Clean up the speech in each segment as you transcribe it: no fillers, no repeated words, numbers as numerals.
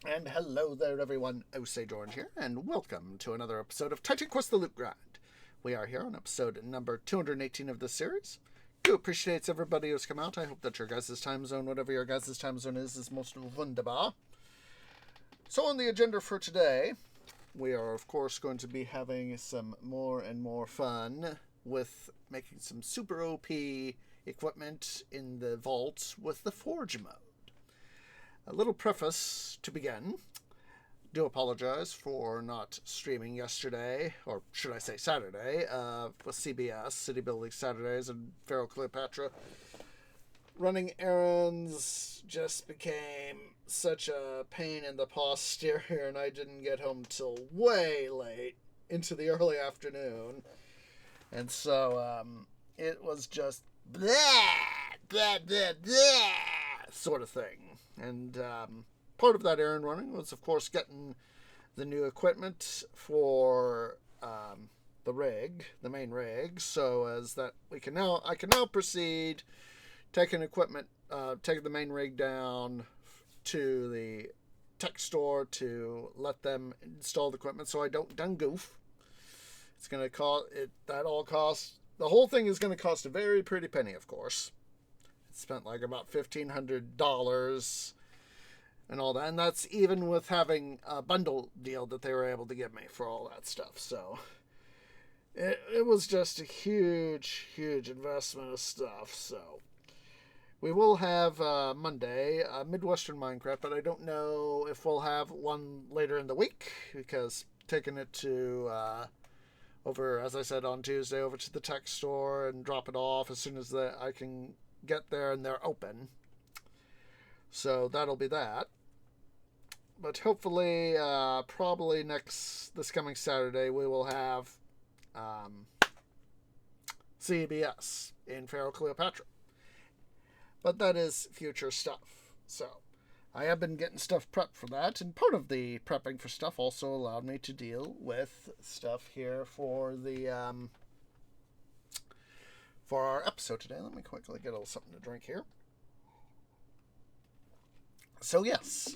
And hello there, everyone. Osage Orange here, and welcome to another episode of Titan Quest: The Loot Grind. We are here on episode number 218 of this series. Do appreciate everybody who's come out. I hope that your guys' time zone, whatever your guys' time zone is most wunderbar. So on the agenda for today, we are of course going to be having some more and more fun with making some super OP equipment in the vault with the Forge mode. A little preface to begin. Do apologize for not streaming yesterday, or should I say Saturday, with CBS, City Building Saturdays, and Pharaoh Cleopatra. Running errands just became such a pain in the posterior, and I didn't get home till way late into the early afternoon. And so it was just blah, blah, blah, blah, sort of thing. And part of that errand running was, of course, getting the new equipment for the rig, the main rig, so as that I can now proceed taking the main rig down to the tech store to let them install the equipment, so I don't done goof. It's gonna cost it. That all costs. The whole thing is gonna cost a very pretty penny, of course. Spent like about $1,500 and all that, and that's even with having a bundle deal that they were able to give me for all that stuff. So it was just a huge investment of stuff. So we will have Monday Midwestern Minecraft, but I don't know if we'll have one later in the week, because taking it to over, as I said, on Tuesday over to the tech store and drop it off as soon as I can get there and they're open. So that'll be that. But hopefully, probably this coming Saturday, we will have CBS in Pharaoh Cleopatra. But that is future stuff. So I have been getting stuff prepped for that, and part of the prepping for stuff also allowed me to deal with stuff here for the for our episode today. Let me quickly get a little something to drink here. So yes,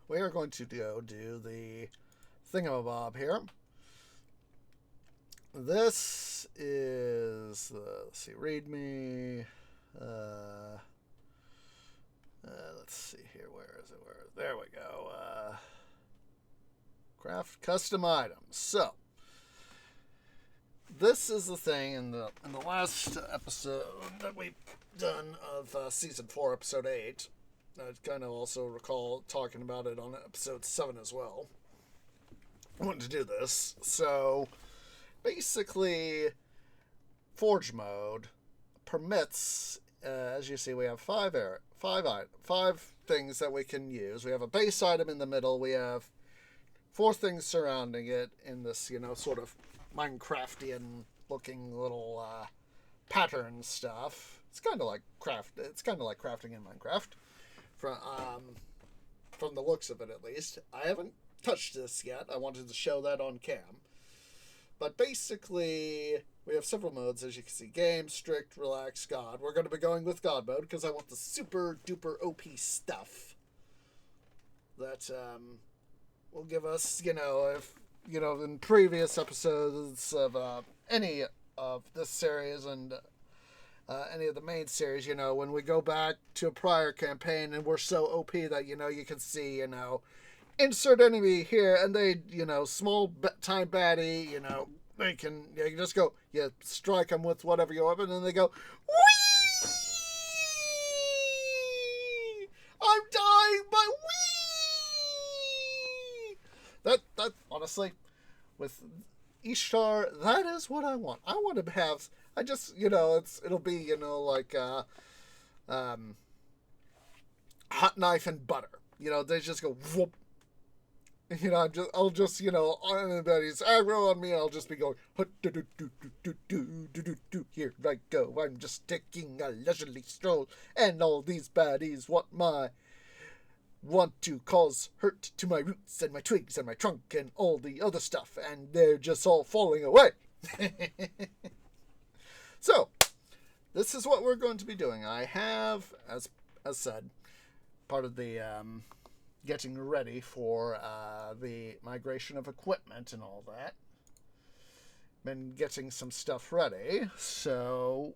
we are going to go do the thingamabob here. This is let's see, readme. Let's see here. Where is it? There we go. Craft custom items. So this is the thing in the last episode that we've done of season 4, episode 8. I kind of also recall talking about it on episode 7 as well. I wanted to do this. So basically, Forge mode permits, as you see, we have five things that we can use. We have a base item in the middle. We have 4 things surrounding it in this, sort of Minecraftian looking little pattern stuff. It's kind of like crafting in Minecraft, from the looks of it at least. I haven't touched this yet. I wanted to show that on cam. But basically, we have several modes, as you can see: game, strict, relax, god. We're going to be going with god mode because I want the super duper OP stuff that will give us, if in previous episodes of any of this series and any of the main series, when we go back to a prior campaign and we're so OP that, you can see, insert enemy here, and they, small time baddie, they can just go, strike them with whatever you weapon, and they go, whee! I'm dying, but whee! That honestly, with Ishtar, that is what I want. I want to have, it'll be, like, hot knife and butter. They just go, whoop. I'll just, anybody's aggro on me, I'll just be going, here I go, I'm just taking a leisurely stroll, and all these baddies want to cause hurt to my roots and my twigs and my trunk and all the other stuff, and they're just all falling away. So, this is what we're going to be doing. I have, as said, part of the getting ready for the migration of equipment and all that. Been getting some stuff ready, so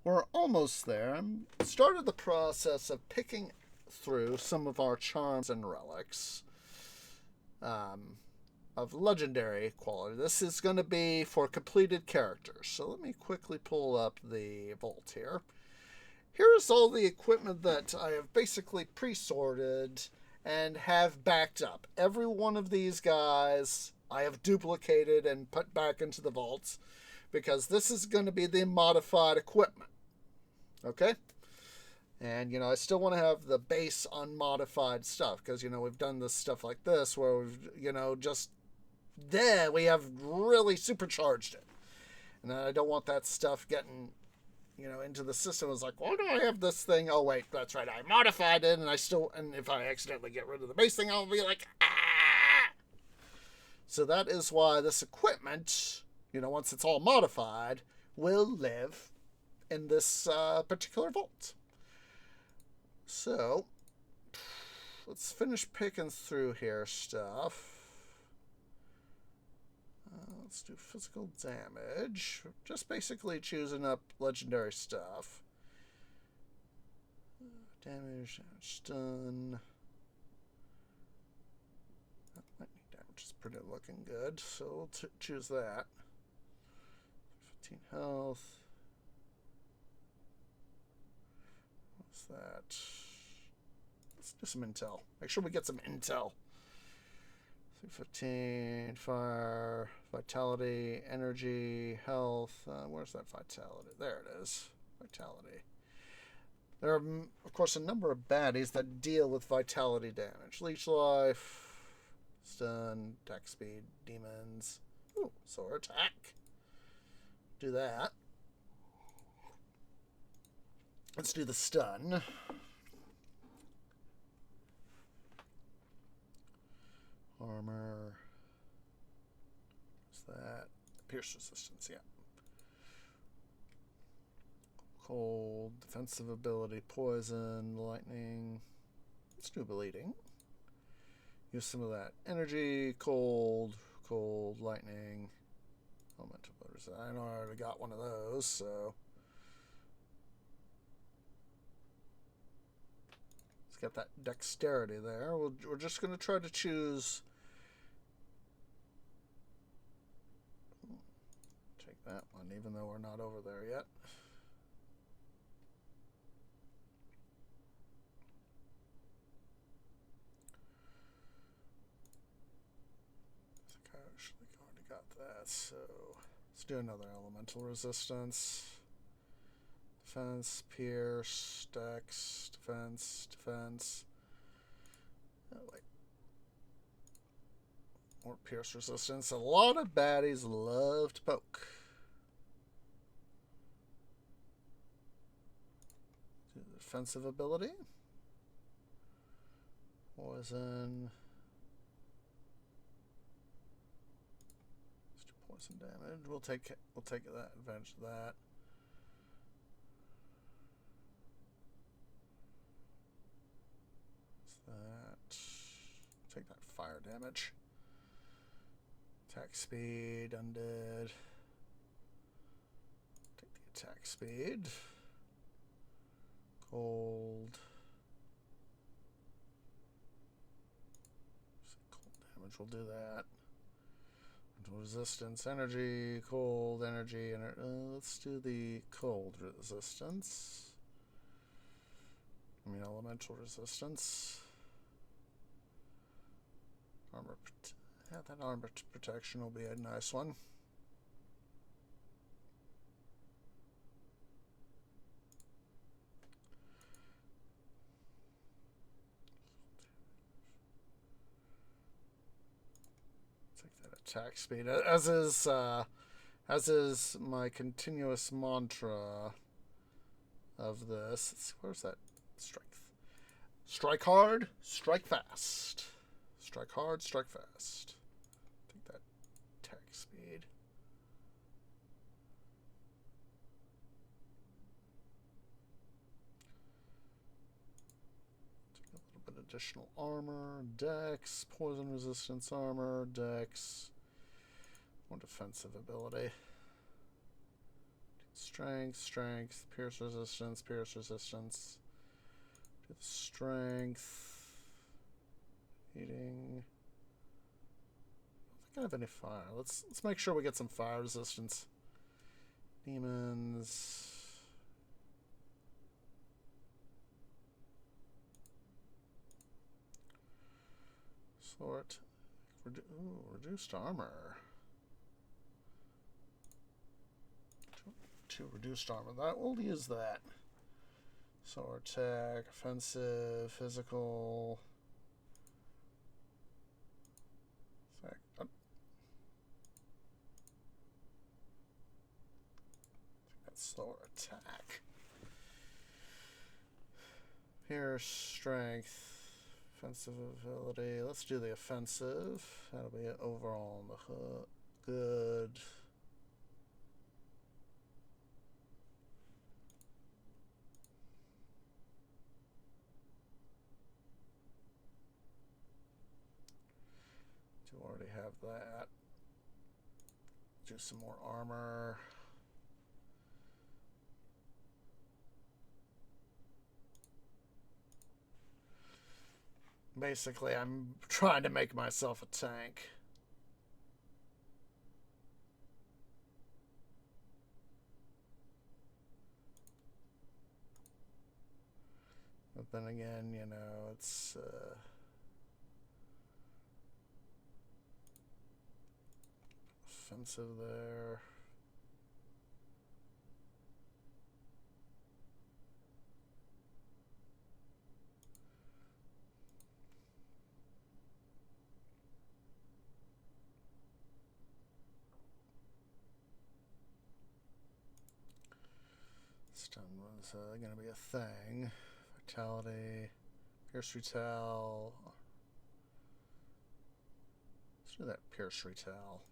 we're almost there. I started the process of picking through some of our charms and relics of legendary quality. This is going to be for completed characters, so let me quickly pull up the vault here. Here's all the equipment that I have basically pre-sorted and have backed up. Every one of these guys I have duplicated and put back into the vaults because this is going to be the modified equipment. Okay? And, I still want to have the base unmodified stuff because, we've done this stuff like this where we've, just there we have really supercharged it. And I don't want that stuff getting, into the system. It's like, why do I have this thing? Oh, wait, that's right. I modified it and if I accidentally get rid of the base thing, I'll be like, ah! So that is why this equipment, once it's all modified, will live in this particular vault. So, let's finish picking through here stuff. Let's do physical damage. Just basically choosing up legendary stuff. Damage, stun. Lightning damage is pretty looking good, so we'll choose that. 15 health. What's that? Let's do some intel. Make sure we get some intel. 15, fire, vitality, energy, health. Where's that vitality? There it is. Vitality. There are, of course, a number of baddies that deal with vitality damage. Leech life, stun, attack speed, demons. Ooh, so attack. Do that. Let's do the stun. Armor. What's that? Pierce resistance, yeah. Cold, defensive ability, poison, lightning. Let's do bleeding. Use some of that energy, cold, lightning. Elemental voters. I know I already got one of those, so. Let's get that dexterity there. We're just going to try to choose. Take that one, even though we're not over there yet. I think I actually already got that, so let's do another elemental resistance. Defense, pierce, dex, defense. Oh, wait. More pierce resistance. A lot of baddies love to poke. Defensive ability. Poison. Let's do poison damage. We'll take that advantage of that. Take that fire damage. Attack speed, undead. Take the attack speed. Cold. Cold damage, we'll do that. Resistance, energy, cold, energy. Let's do the cold resistance. Elemental resistance. Armor, yeah, that armor protection will be a nice one. Take that attack speed, as is my continuous mantra of this. Where's that strength? Strike hard, strike fast. Strike hard, strike fast. Take that attack speed. Take a little bit of additional armor, dex, poison resistance armor, dex, more defensive ability. Strength, strength, pierce resistance, pierce resistance. Do the strength. Eating. I don't think I have any fire. Let's make sure we get some fire resistance. Demons. Sort. Reduced armor. Two reduced armor. We'll use that. Sword attack, offensive, physical. That's slower attack. Pierce, strength. Offensive ability. Let's do the offensive. That'll be it overall on the hook. Good. Do already have that. Do some more armor. Basically, I'm trying to make myself a tank. But then again, you know, it's offensive there. Stun was going to be a thing. Vitality, Pierce Retell. Let's do that Pierce Retell.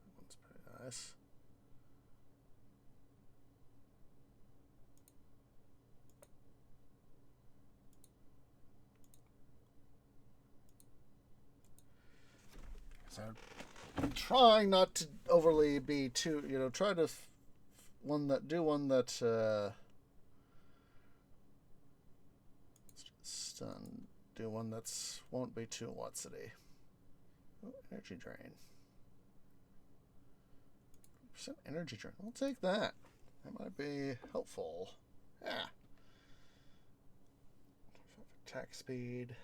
That one's pretty nice. So I'm trying not to overly be too, you know, try to stun, do one that's won't be too Watsity. Oh, energy drain. % energy drain. I'll take that. That might be helpful. Yeah. Attack speed.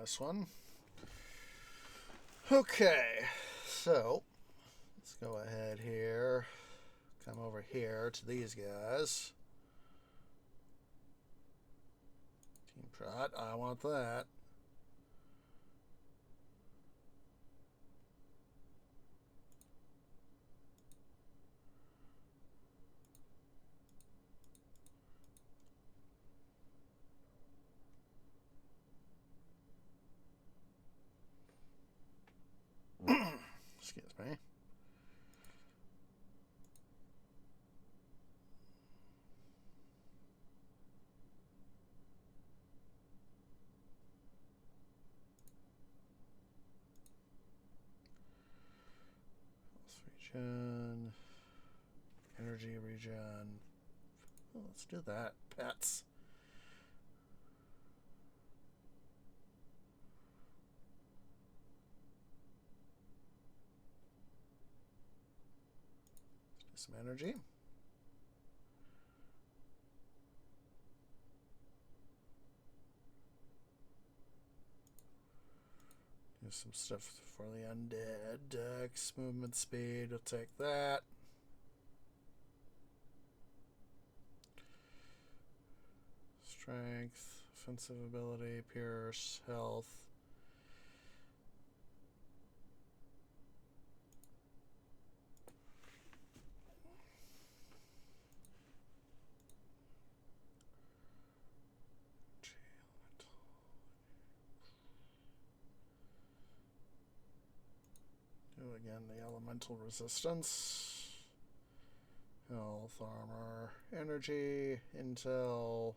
Nice one. Okay, so let's go ahead here. Come over here to these guys. Team Trot, I want that. Excuse me. Regen. Energy regen. Oh, let's do that. Pets. Some energy. There's some stuff for the undead. Dex, movement speed, we'll take that. Strength, offensive ability, pierce, health. Again, the elemental resistance, health, armor, energy, intel,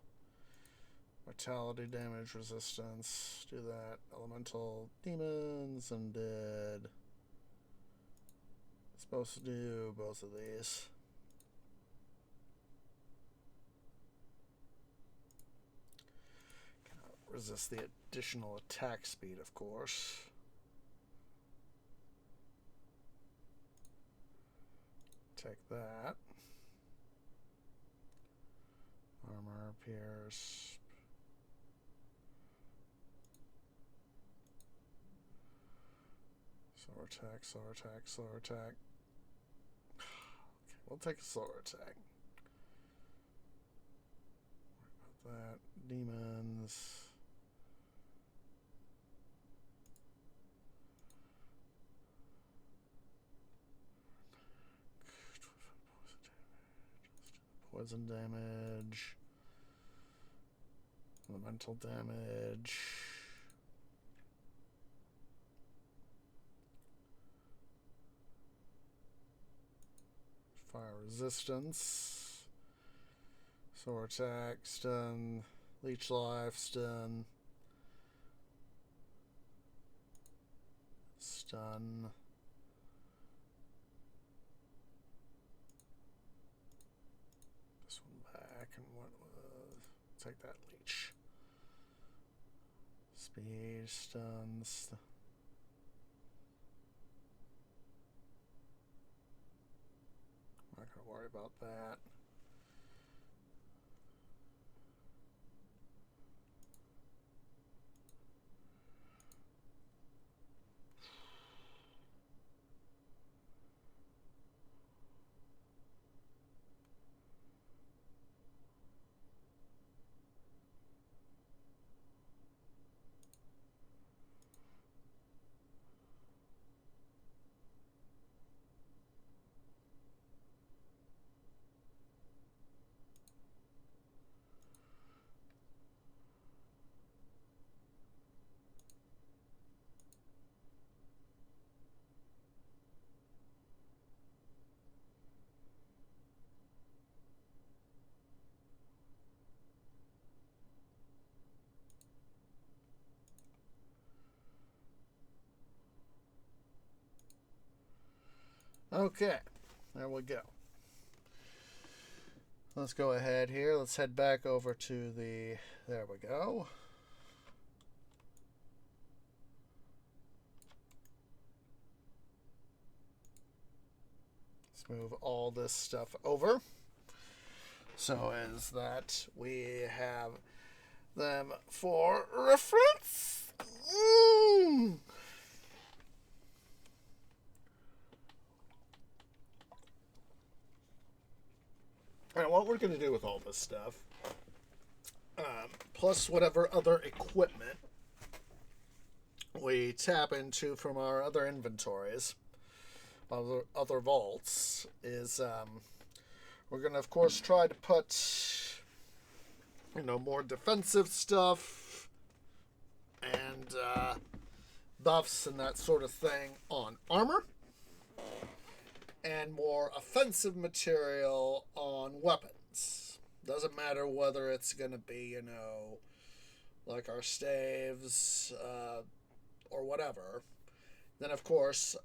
vitality, damage, resistance. Do that. Elemental, demons, undead. Supposed to do both of these. Cannot resist the additional attack speed, of course. Take that. Armor, pierce. Slower attack, slower attack, slower attack. Okay, we'll take a slower attack. Worry about that. Demons. Poison damage, elemental damage, fire resistance, sword attack, stun, leech life, stun, stun. Take that leech. Speed, stuns. I'm not gonna worry about that. Okay, there we go. Let's go ahead here. Let's head back over to the... There we go. Let's move all this stuff over. So as that, we have them for reference. Alright, what we're going to do with all this stuff, plus whatever other equipment we tap into from our other inventories, other vaults, is we're going to, of course, try to put, more defensive stuff and buffs and that sort of thing on armor, and more offensive material on weapons. Doesn't matter whether it's going to be, like our staves or whatever. Then, of course,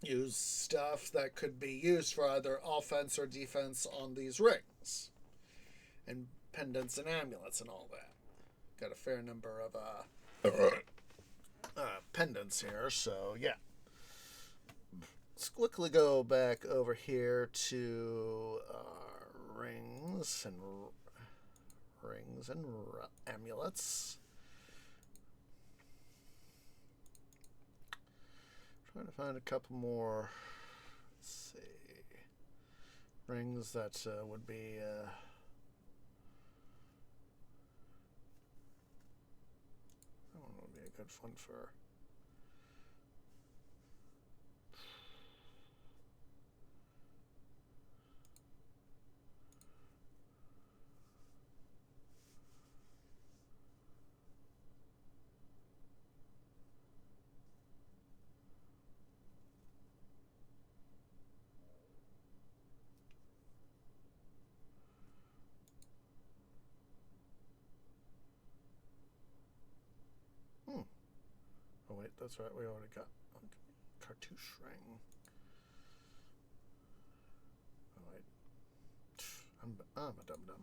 use stuff that could be used for either offense or defense on these rings. And pendants and amulets and all that. Got a fair number of pendants here, so yeah. Let's quickly go back over here to rings and amulets. Trying to find a couple more, let's see, rings that would be would be a good one for. Oh wait, that's right. We already got cartouche ring. Oh wait, I'm a dum dum.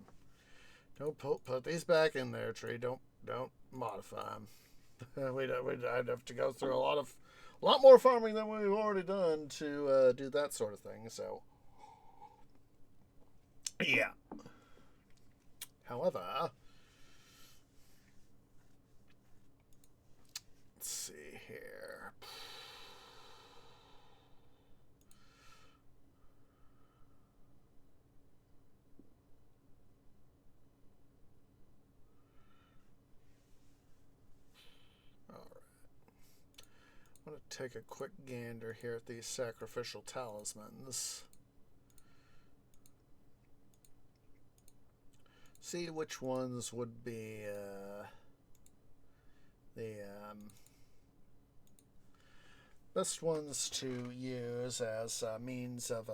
Don't put these back in there, Tree. Don't modify them. I'd have to go through a lot more farming than we've already done to do that sort of thing. So yeah. However, let's see here. All right. I'm going to take a quick gander here at these sacrificial talismans. See which ones would be the best ones to use as a means of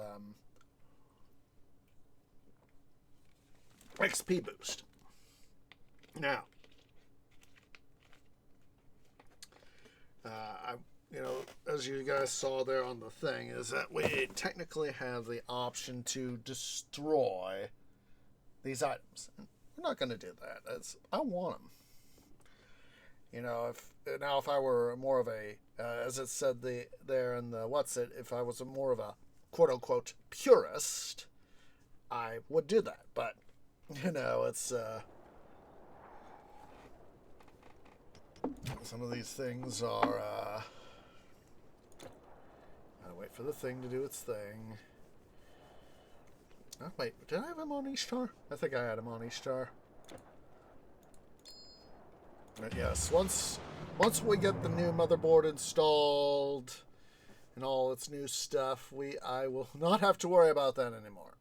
XP boost. Now, as you guys saw there on the thing, is that we technically have the option to destroy these items. We're not going to do that. I want them. If I were more of a, as it said there in the if I was more of a quote unquote purist, I would do that. But it's some of these things are. Gotta wait for the thing to do its thing. Oh, wait, did I have him on Ishtar? I think I had him on Ishtar. But yes, once we get the new motherboard installed and all its new stuff, I will not have to worry about that anymore.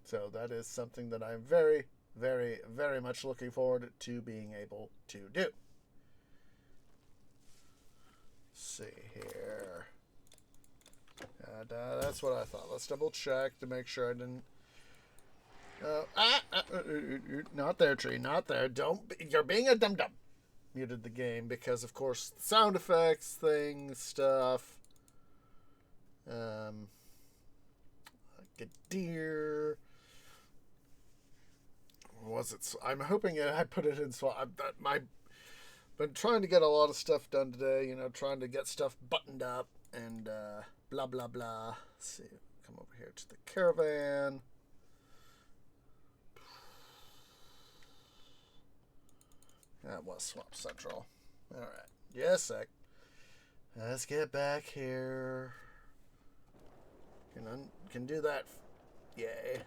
So that is something that I'm very, very, very much looking forward to being able to do. Let's see here. That's what I thought. Let's double check to make sure I didn't. Not there, Tree. Not there. You're being a dum dum. Muted the game because, of course, sound effects, stuff. Like a deer. Was it? I'm hoping I put it in. I've been trying to get a lot of stuff done today. Trying to get stuff buttoned up and. Blah, blah, blah. Let's see. Come over here to the caravan. That was Swamp Central. Alright. Yes, sec. Let's get back here. Can do that. Yay.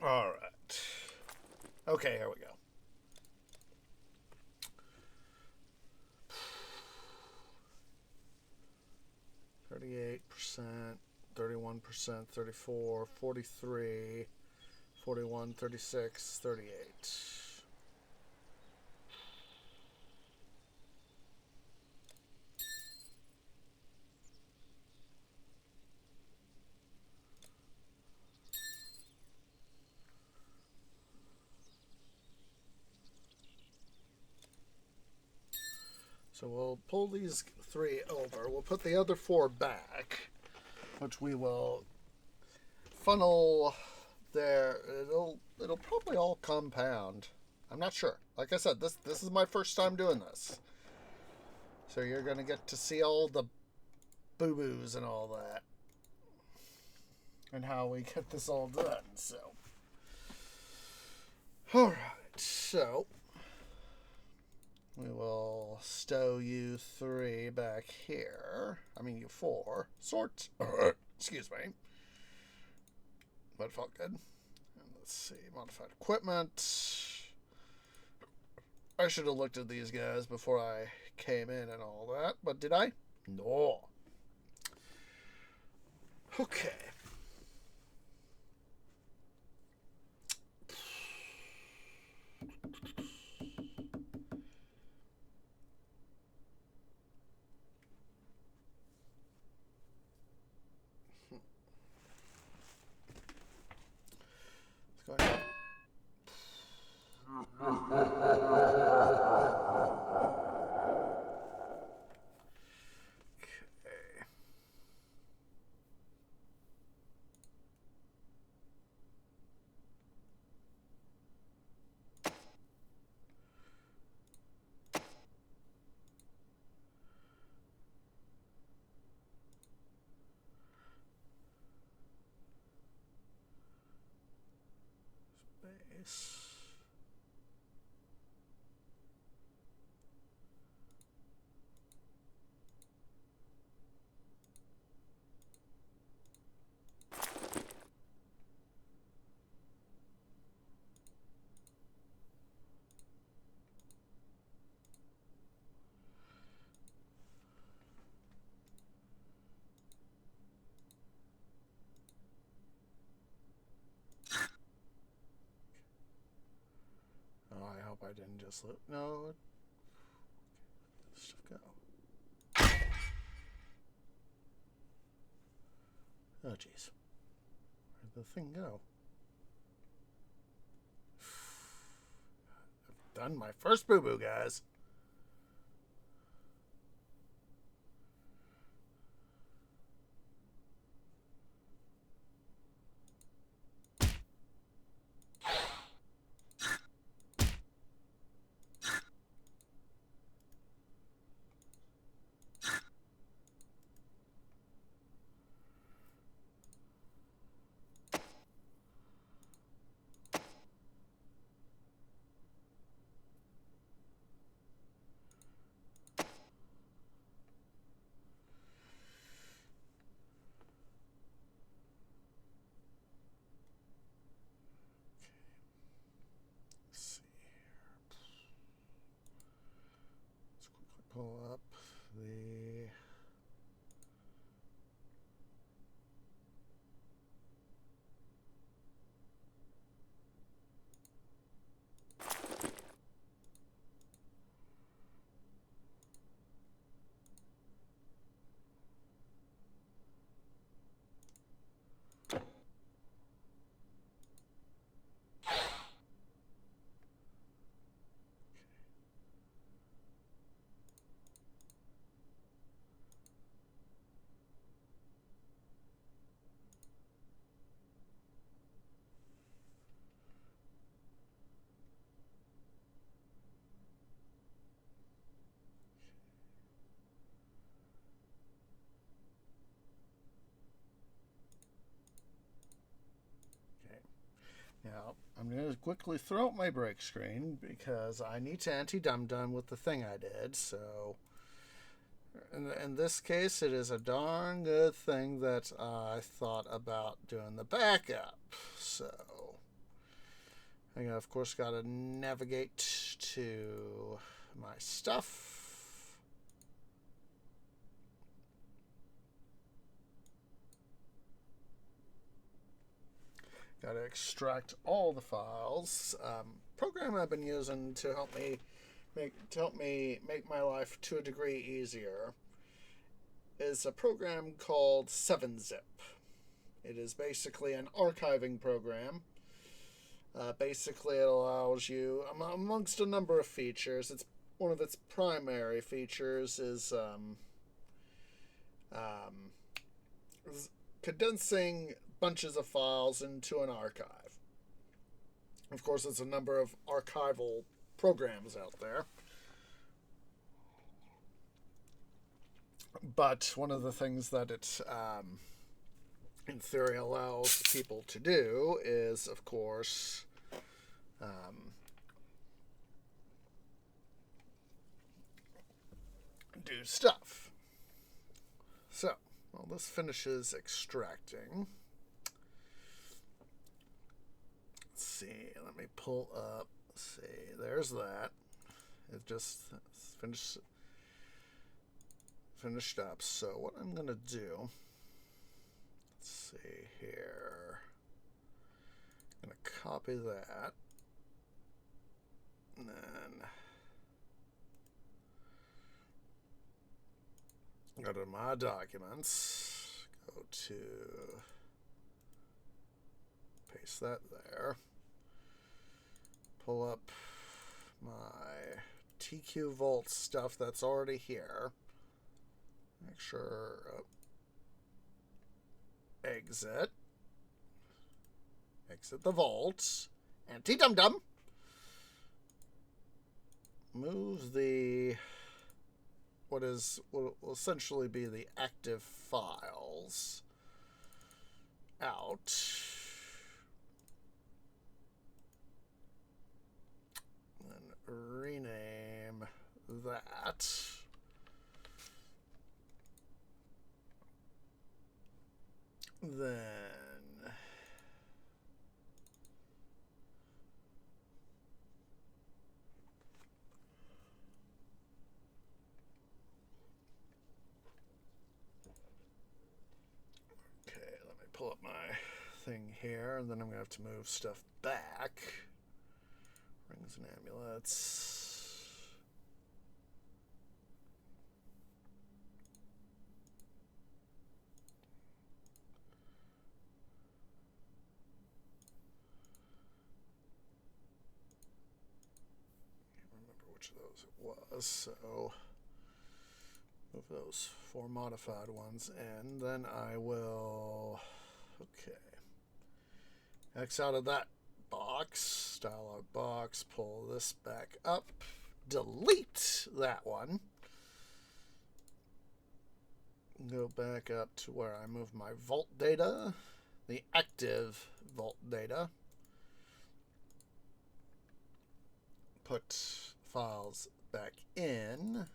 All right. Okay, here we go. %, 31%, 34, 43, 41, 36, 38. So we'll pull these 3 over. We'll put the other 4 back, which we will funnel there. It'll probably all compound. I'm not sure. Like I said, this is my first time doing this. So you're going to get to see all the boo-boos and all that. And how we get this all done, so. Alright, so. We will stow you 3 back here. I mean, you 4. Sort. Excuse me. But it felt good. And let's see. Modified equipment. I should have looked at these guys before I came in and all that. But did I? No. Okay. Let's go ahead. Space. Oh, I hope I didn't just let. No. Let this stuff go. Oh, jeez. Where'd the thing go? I've done my first boo-boo, guys. Pull up the Now, I'm going to quickly throw out my break screen because I need to anti-dum-dum with the thing I did. So, in this case, it is a darn good thing that I thought about doing the backup. So, I, of course, got to navigate to my stuff. Got to extract all the files. Program I've been using to help me make my life to a degree easier is a program called 7-Zip. It is basically an archiving program. Basically, it allows you, amongst a number of features, it's one of its primary features is condensing bunches of files into an archive. Of course, there's a number of archival programs out there. But one of the things that it, in theory, allows people to do is, of course, do stuff. So, well, this finishes extracting. Let's see, let me pull up. Let's see, there's that. It just finished up. So what I'm going to do, let's see here. I'm going to copy that. And then go to my documents, go to paste that there, pull up my TQ Vault stuff that's already here, make sure, exit the vault, anti-dum-dum, move the what will essentially be the active files out. And rename that. Then pull up my thing here, and then I'm going to have to move stuff back. Rings and amulets. Can't remember which of those it was, so move those 4 modified ones, and then I will... Okay. X out of that box, style out box, pull this back up, delete that one. Go back up to where I moved my vault data, the active vault data. Put files back in.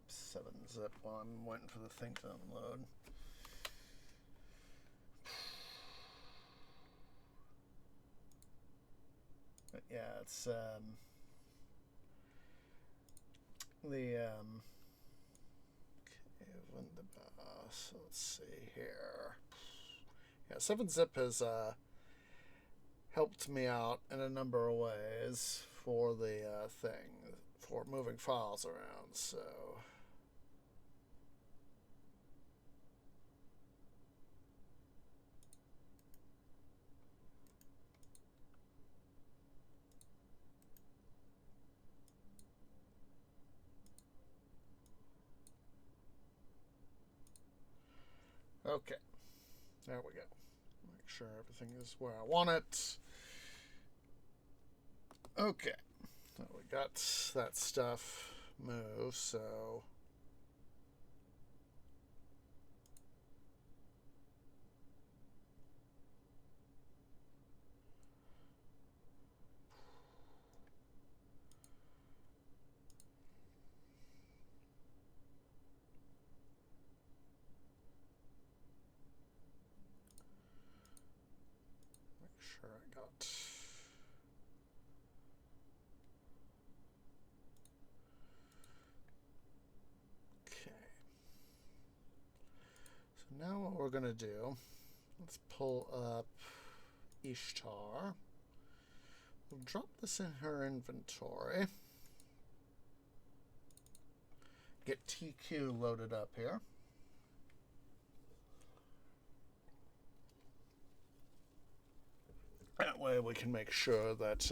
7-zip one, waiting for the thing to unload. But yeah, it's okay, so let's see here. Yeah, 7-zip has helped me out in a number of ways for the thing, for moving files around, so... Okay, there we go. Make sure everything is where I want it. Okay, so we got that stuff moved, so... Sure I got... Okay. So now what we're going to do, let's pull up Ishtar. We'll drop this in her inventory. Get TQ loaded up here. That way we can make sure that,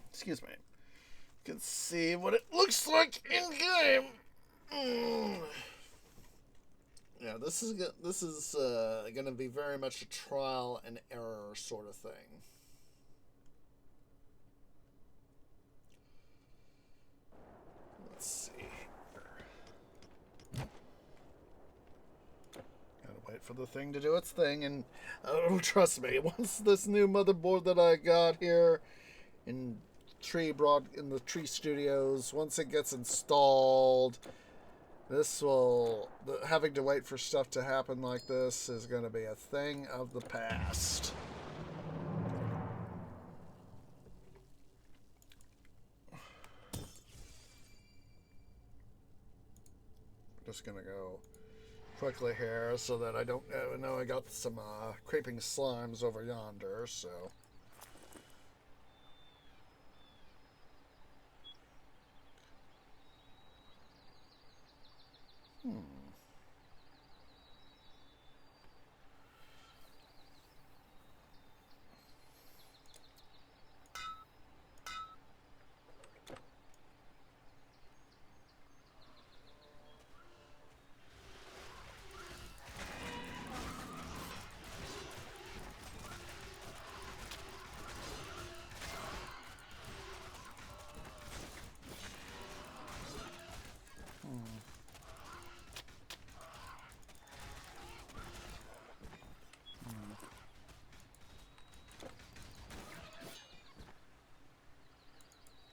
excuse me, you can see what it looks like in game. Yeah, this is going to be very much a trial and error sort of thing. wait for the thing to do its thing, and oh, trust me, once this new motherboard that I got here in the Tree Studios, once it gets installed, having to wait for stuff to happen like this is going to be a thing of the past. Just going to go quickly here so that I don't know I got some creeping slimes over yonder, so.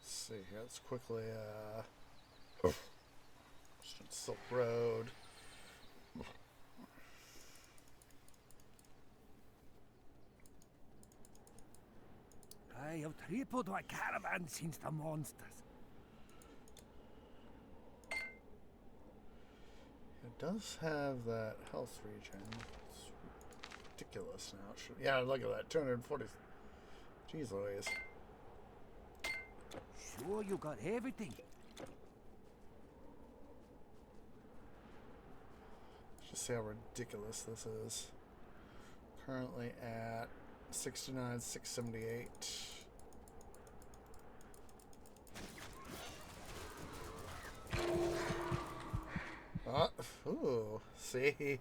See, let's quickly Silk Road. I have tripled my caravan since the monsters. It does have that health regen. It's ridiculous now. Yeah, look at that. 240. Jeez Louise. Sure you got everything. Just see how ridiculous this is. Currently at 69, 678. Ooh, see?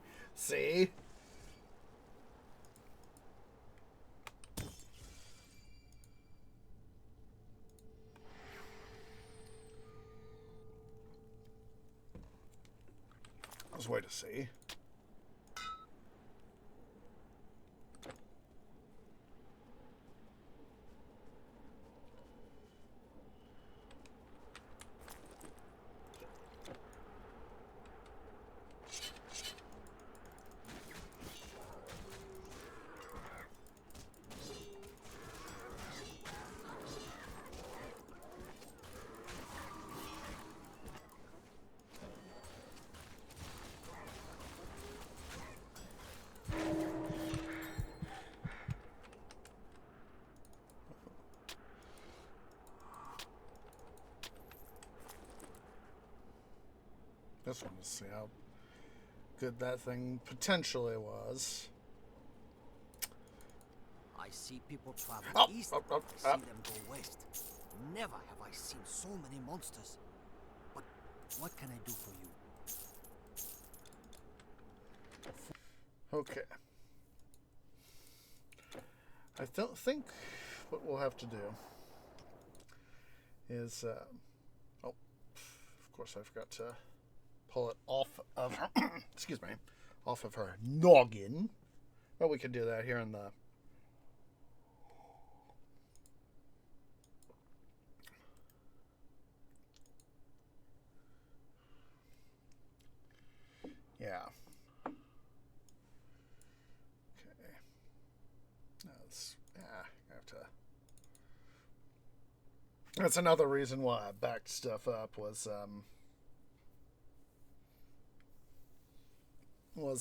Let's wait to see. Just want to see how good that thing potentially was. I see people travel east, oh, see them go west. Never have I seen so many monsters. But what can I do for you? Okay. I don't think what we'll have to do is, of course I forgot to pull it off of her, excuse me, off of her noggin. Well, we can do that here in the yeah. Okay. I have to. That's another reason why I backed stuff up was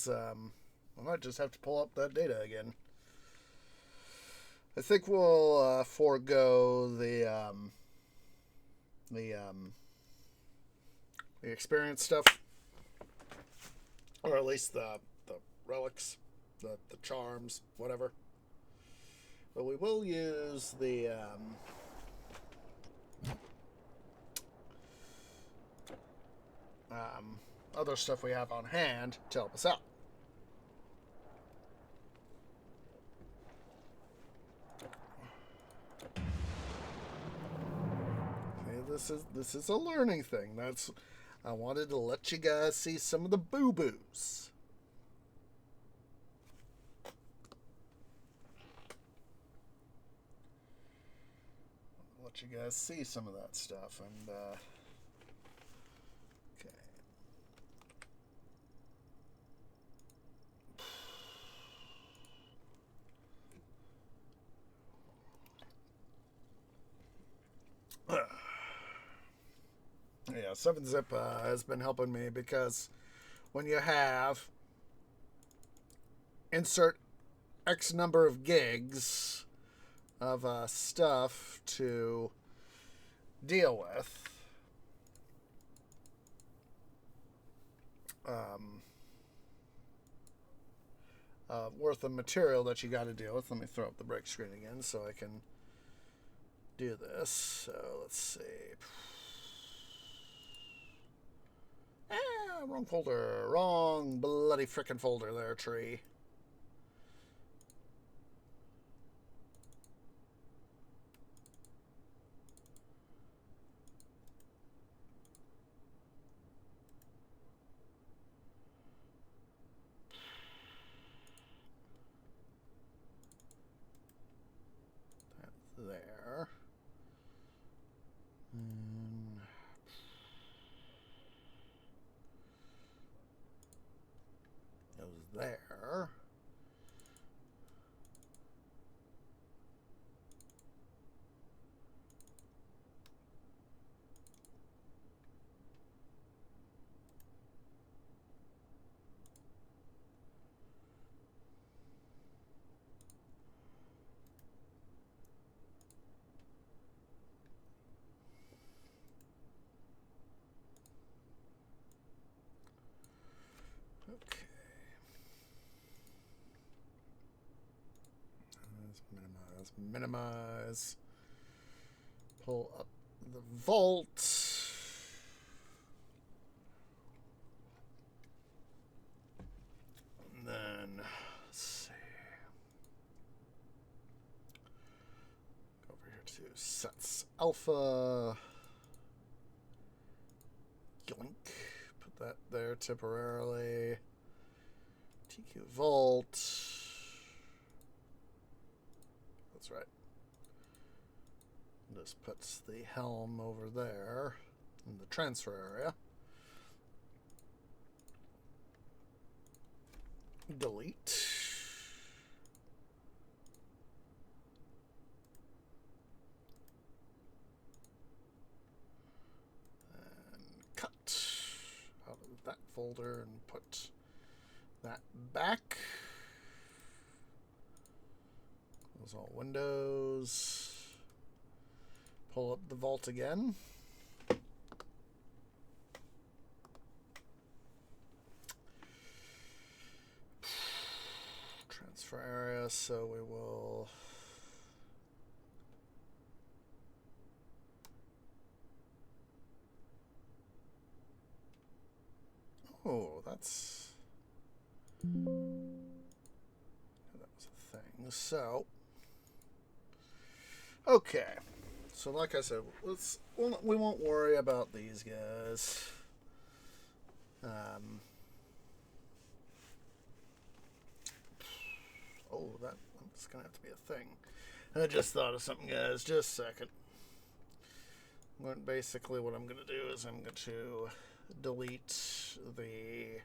I might just have to pull up that data again. I think we'll forego the experience stuff, or at least the relics, the charms, whatever. But we will use the other stuff we have on hand to help us out. Okay, this is a learning thing. I wanted to let you guys see some of the boo-boos. let you guys see some of that stuff. And okay. Yeah, 7-zip has been helping me because when you have insert X number of gigs of stuff to deal with, worth of material that you got to deal with. Let me throw up the break screen again so I can do this. So let's see. Wrong folder. Wrong bloody frickin' folder there, tree. There. Goes there. Okay. Let's minimize. Pull up the vault. And then, let's see. Go over here to sets alpha. Yoink. Put that there temporarily. TQ vault. That's right. This puts the helm over there in the transfer area. Delete. And cut out of that folder and put that back. Close all windows. Pull up the vault again. Transfer area, so we will that's that was a thing. So okay. So like I said, we won't worry about these guys. That's gonna have to be a thing. I just thought of something, guys. Just a second. Basically, what I'm gonna do is I'm going to delete the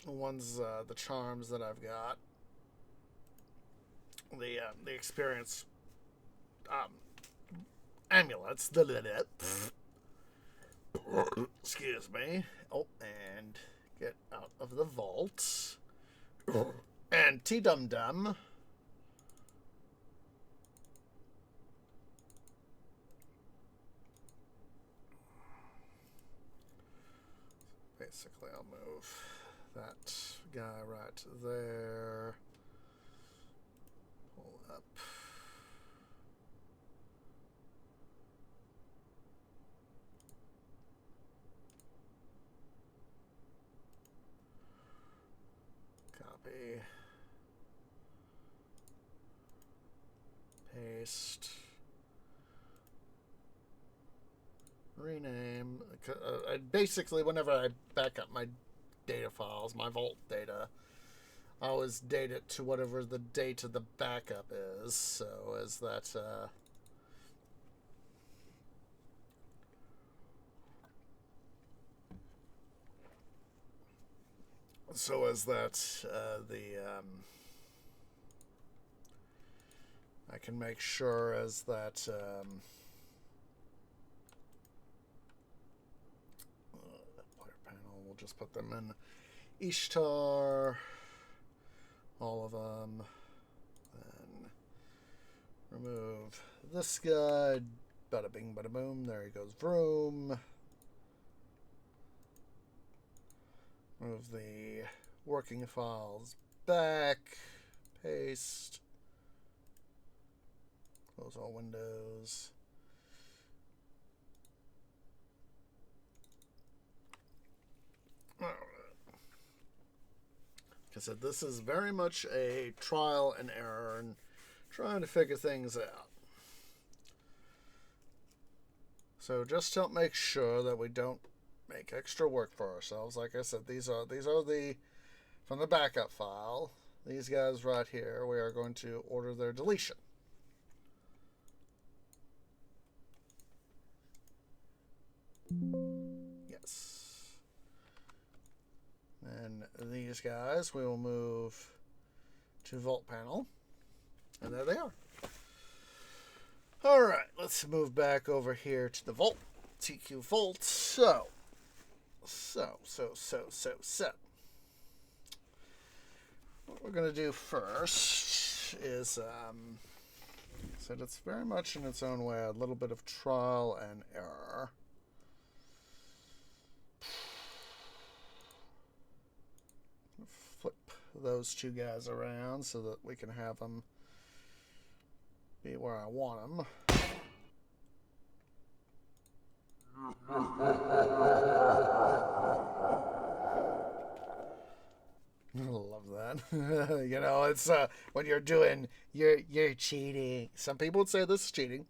ones, the charms that I've got, the experience amulets. Excuse me. Oh, and get out of the vault. And T-Dum-Dum. Basically, I'll move that guy right there. Pull up. Copy. Paste. Rename. Basically, whenever I back up my data files, my vault data, I always date it to whatever the date of the backup is. So as that I can make sure as that player panel. We'll just put them in Ishtar, all of them. Then remove this guy. Bada bing, bada boom. There he goes. Vroom. Move the working files back. Paste. Close all windows. All right. Like I said, this is very much a trial and error and trying to figure things out. So just to make sure that we don't make extra work for ourselves. Like I said, these are the from the backup file. These guys right here, we are going to order their deletion. Yes. And these guys we will move to Vault Panel. And there they are. Alright, let's move back over here to the Vault. TQ Vault. So. What we're going to do first is, so it's very much in its own way a little bit of trial and error. Flip those two guys around so that we can have them be where I want them. I love that. You know, it's when you're cheating. Some people would say this is cheating.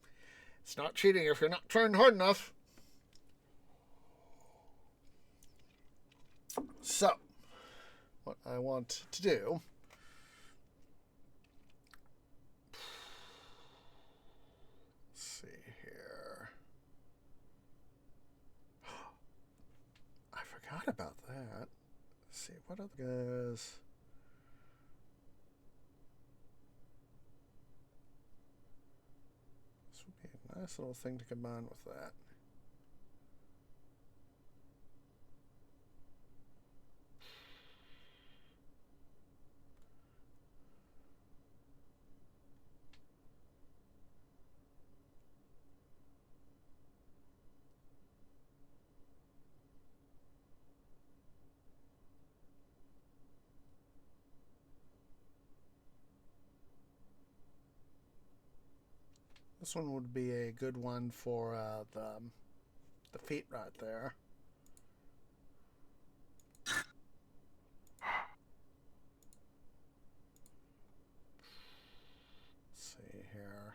It's not cheating if you're not trying hard enough. So, what I want to do forgot about that. Let's see, what other guys? This would be a nice little thing to combine with that. This one would be a good one for the feet right there. Let's see here.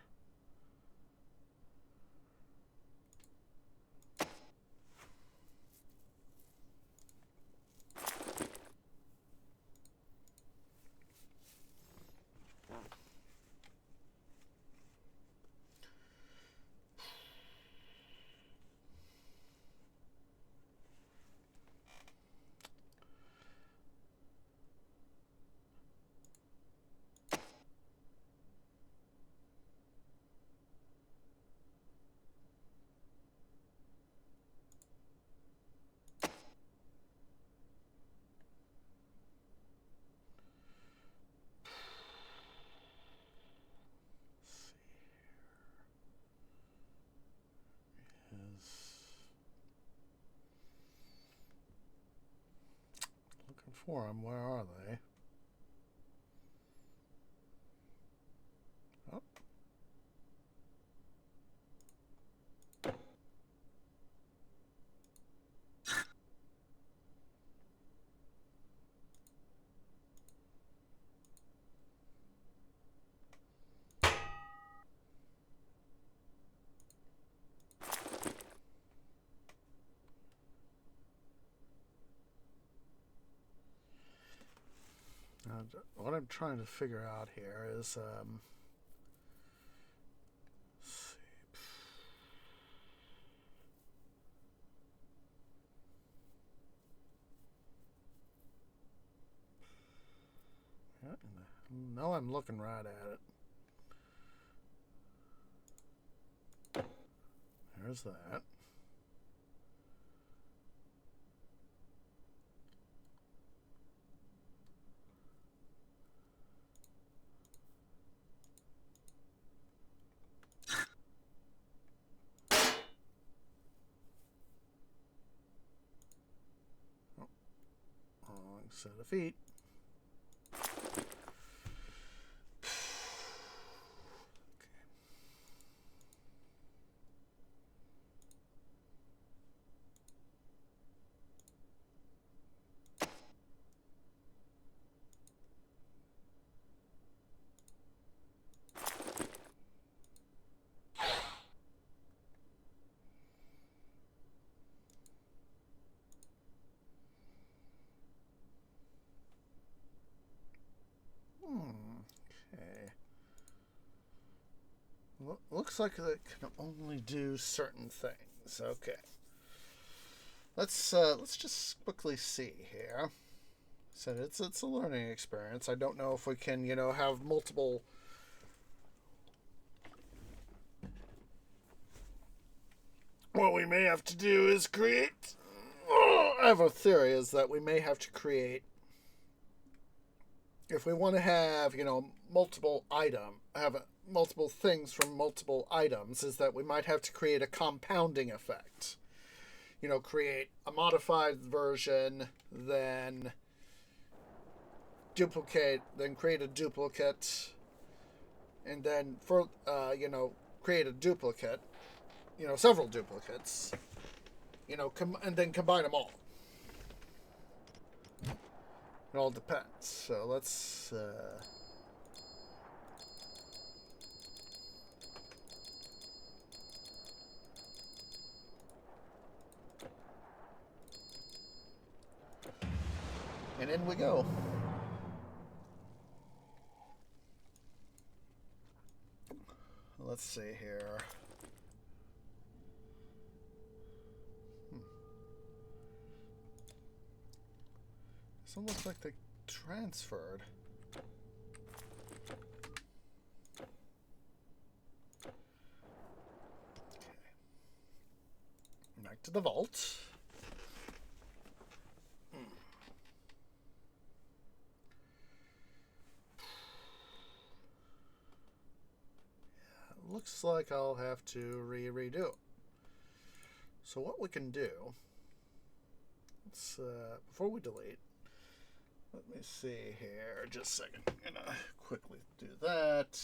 Looking for them. Where are they? Oh. What I'm trying to figure out here is, let's see. No, I'm looking right at it. There's that. Wrong set of feet. Okay. Looks like it can only do certain things. Okay. Let's just quickly see here. So it's a learning experience. I don't know if we can, have multiple. What we may have to do is create. I have a theory is that we may have to create. If we want to have, multiple things from multiple items, is that we might have to create a compounding effect. Create a modified version, then create a duplicate, and then create a duplicate, several duplicates, and then combine them all. It all depends. So let's. And in we go. Let's see here. This one looks like they transferred. Okay. Back to the vault. Looks like I'll have to redo it. So what we can do, let's before we delete, let me see here, just a second. I'm gonna quickly do that.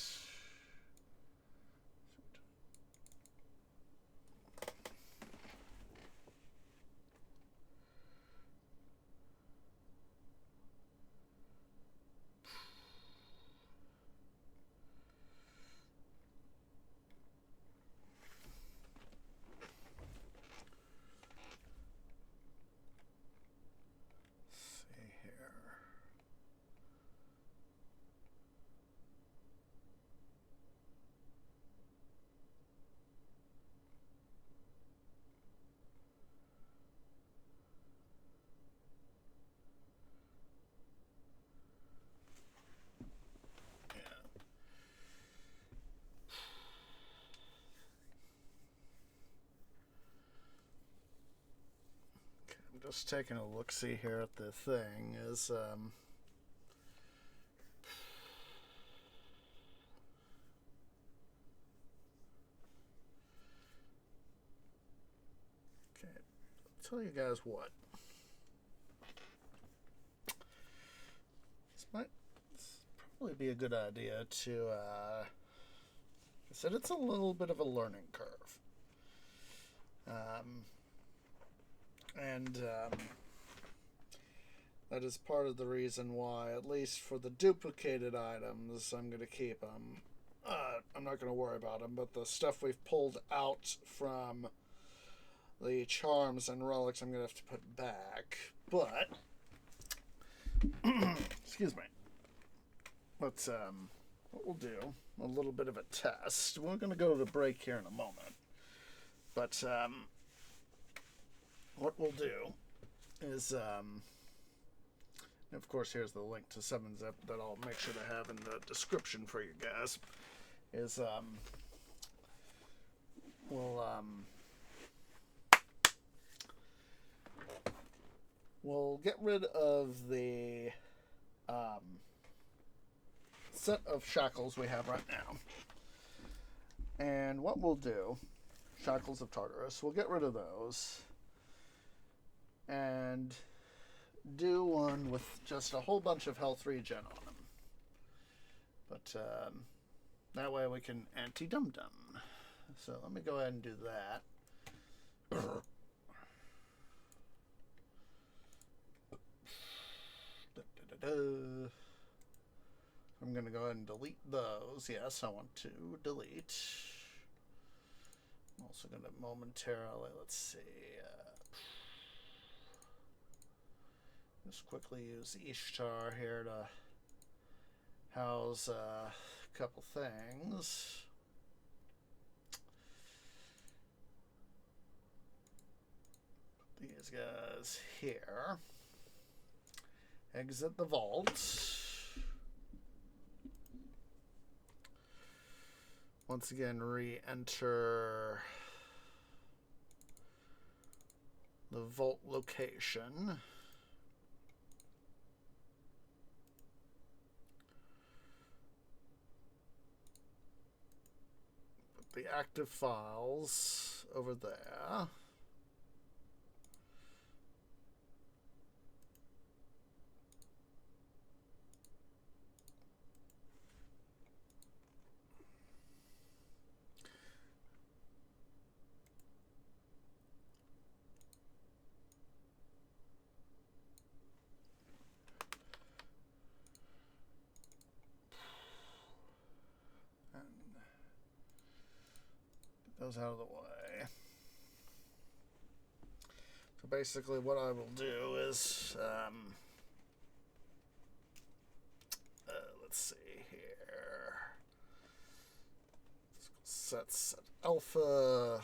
Just taking a look-see here at the thing is, okay, I'll tell you guys what. This might probably be a good idea to, I said it's a little bit of a learning curve. And that is part of the reason why, at least for the duplicated items, I'm going to keep them. I'm not going to worry about them, but the stuff we've pulled out from the charms and relics, I'm going to have to put back. But, excuse me. But what we'll do, a little bit of a test. We're going to go to the break here in a moment. But what we'll do is, of course, here's the link to 7-Zip that I'll make sure to have in the description for you guys. Is we'll get rid of the set of shackles we have right now. And what we'll do, Shackles of Tartarus, we'll get rid of those and do one with just a whole bunch of health regen on them. But that way we can anti-dum-dum. So let me go ahead and do that. I'm going to go ahead and delete those. Yes, I want to delete. I'm also going to momentarily, let's see, just quickly use Ishtar here to house a couple things. Put these guys here. Exit the vault. Once again, re-enter the vault location. Put the active files over there. Those out of the way. So basically what I will do is, let's see here. Set alpha.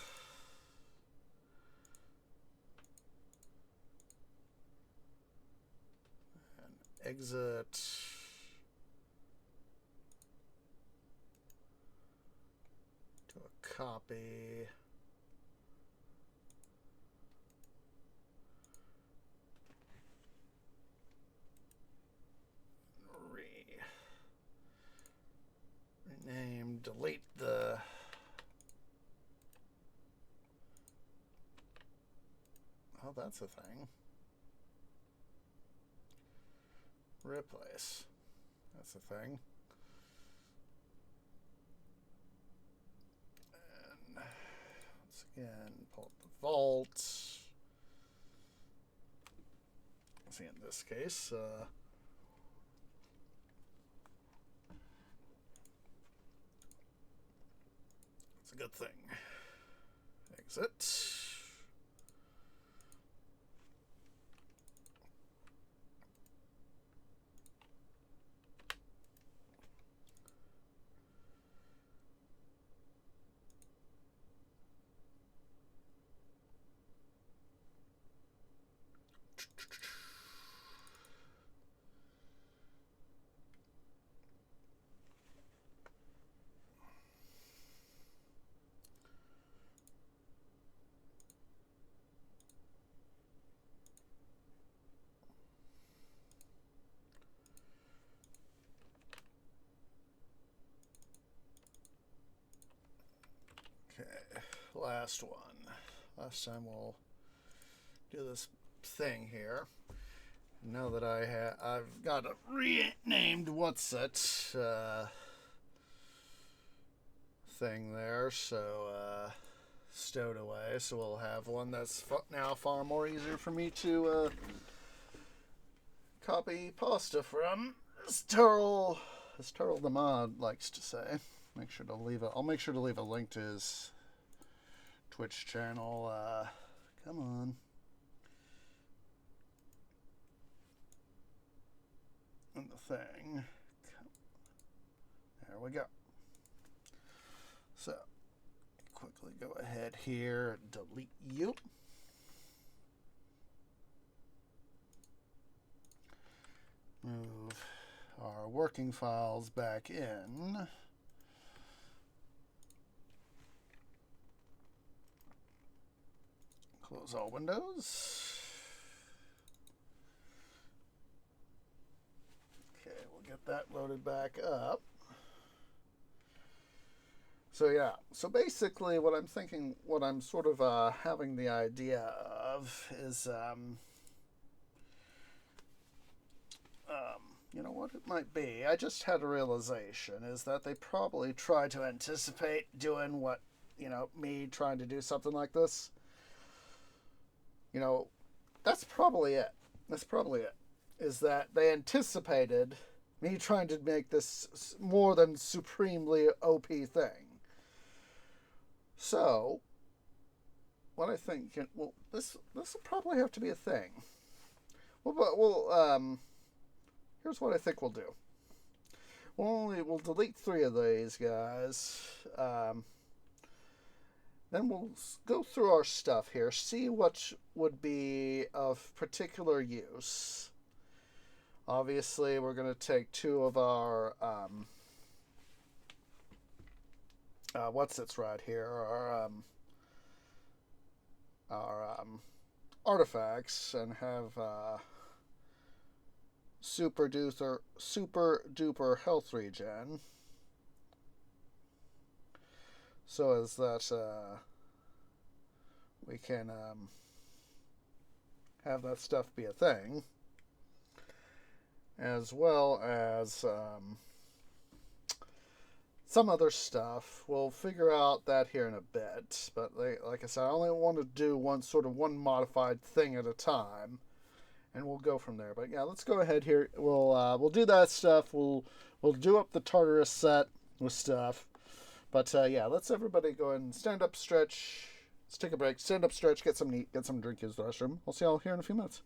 And exit. Copy. Rename, delete the oh, that's a thing. Replace. That's a thing. Again, pull up the vault. See, in this case, it's a good thing. Exit. Okay, last one. Last time we'll do this thing here. Now that I've got a renamed what's it thing there, so stowed away. So we'll have one that's now far more easier for me to copy pasta from. As Turl the mod likes to say. I'll make sure to leave a link to his Twitch channel. Come on. And the thing. There we go. So, quickly go ahead here, delete you. Move our working files back in. Close all windows. Okay, we'll get that loaded back up. So yeah, so basically what I'm thinking, what I'm sort of having the idea of is, you know what it might be? I just had a realization is that they probably try to anticipate doing what, you know, me trying to do something like this. You know, that's probably it. That's probably it. Is that they anticipated me trying to make this more than supremely OP thing. So, what I think, well, this will probably have to be a thing. Here's what I think we'll do. We'll delete 3 of these guys. Then we'll go through our stuff here, see what would be of particular use. Obviously, we're going to take 2 of our what's it's right here, our artifacts, and have super duper health regen, so as that we can have that stuff be a thing, as well as some other stuff. We'll figure out that here in a bit, but like I said, I only want to do one modified thing at a time, and we'll go from there. But yeah, let's go ahead here. We'll do that stuff. We'll do up the Tartarus set with stuff. But yeah, let's everybody go ahead and stand up, stretch. Let's take a break. Stand up, stretch, get some drink, use the restroom. I'll see y'all here in a few minutes.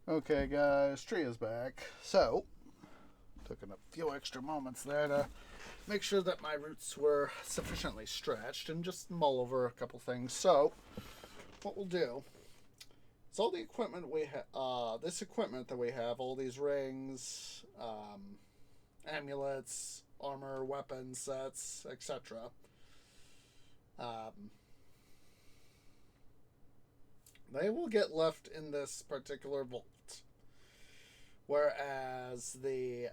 Okay, guys, Tree is back. So, took a few extra moments there to make sure that my roots were sufficiently stretched and just mull over a couple things. So, what we'll do is all the equipment we have, this equipment that we have, all these rings, amulets, armor, weapon sets, etc. They will get left in this particular vault. Whereas the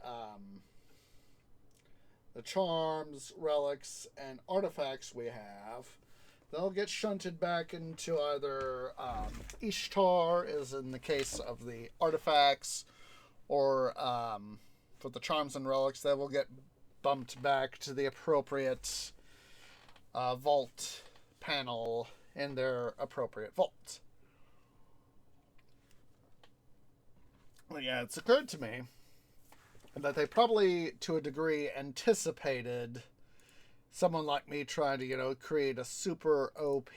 charms, relics, and artifacts we have, they'll get shunted back into either Ishtar, is in the case of the artifacts, or for the charms and relics, they will get bumped back to the appropriate vault panel in their appropriate vault. Well, yeah, it's occurred to me that they probably, to a degree, anticipated someone like me trying to, create a super OP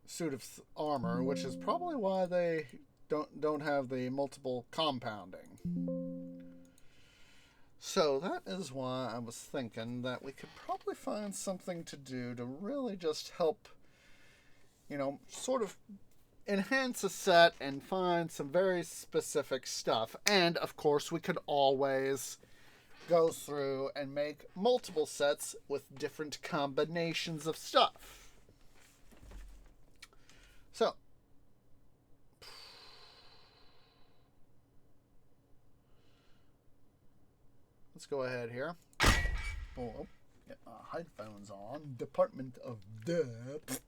suit of armor, which is probably why they don't have the multiple compounding. So that is why I was thinking that we could probably find something to do to really just help, sort of enhance a set and find some very specific stuff. And, of course, we could always go through and make multiple sets with different combinations of stuff. So, let's go ahead here. Oh, get my headphones on. Department of Depth.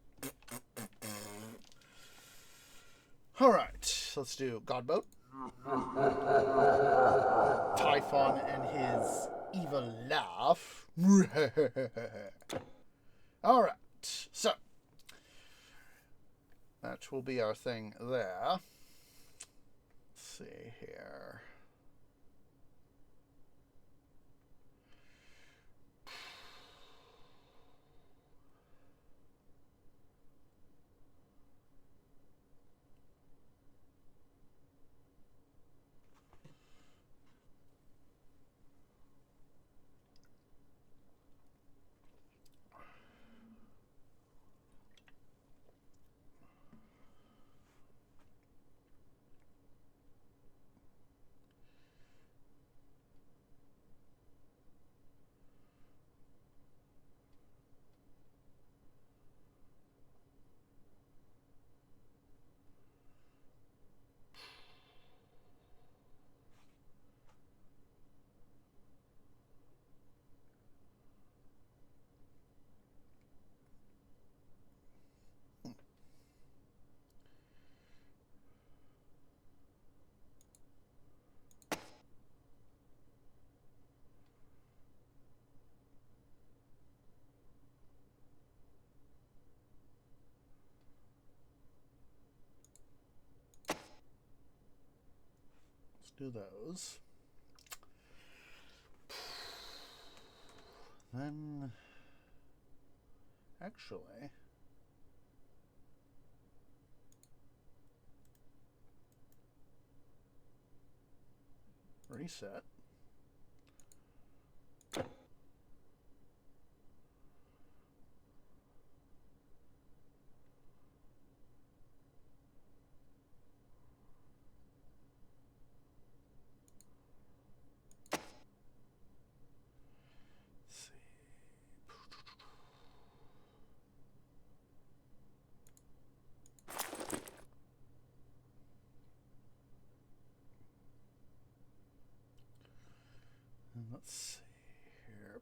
Alright, let's do Godboat. Typhon and his evil laugh. Alright, so that will be our thing there. Let's see here. Do those. Then, actually, reset. And let's see here.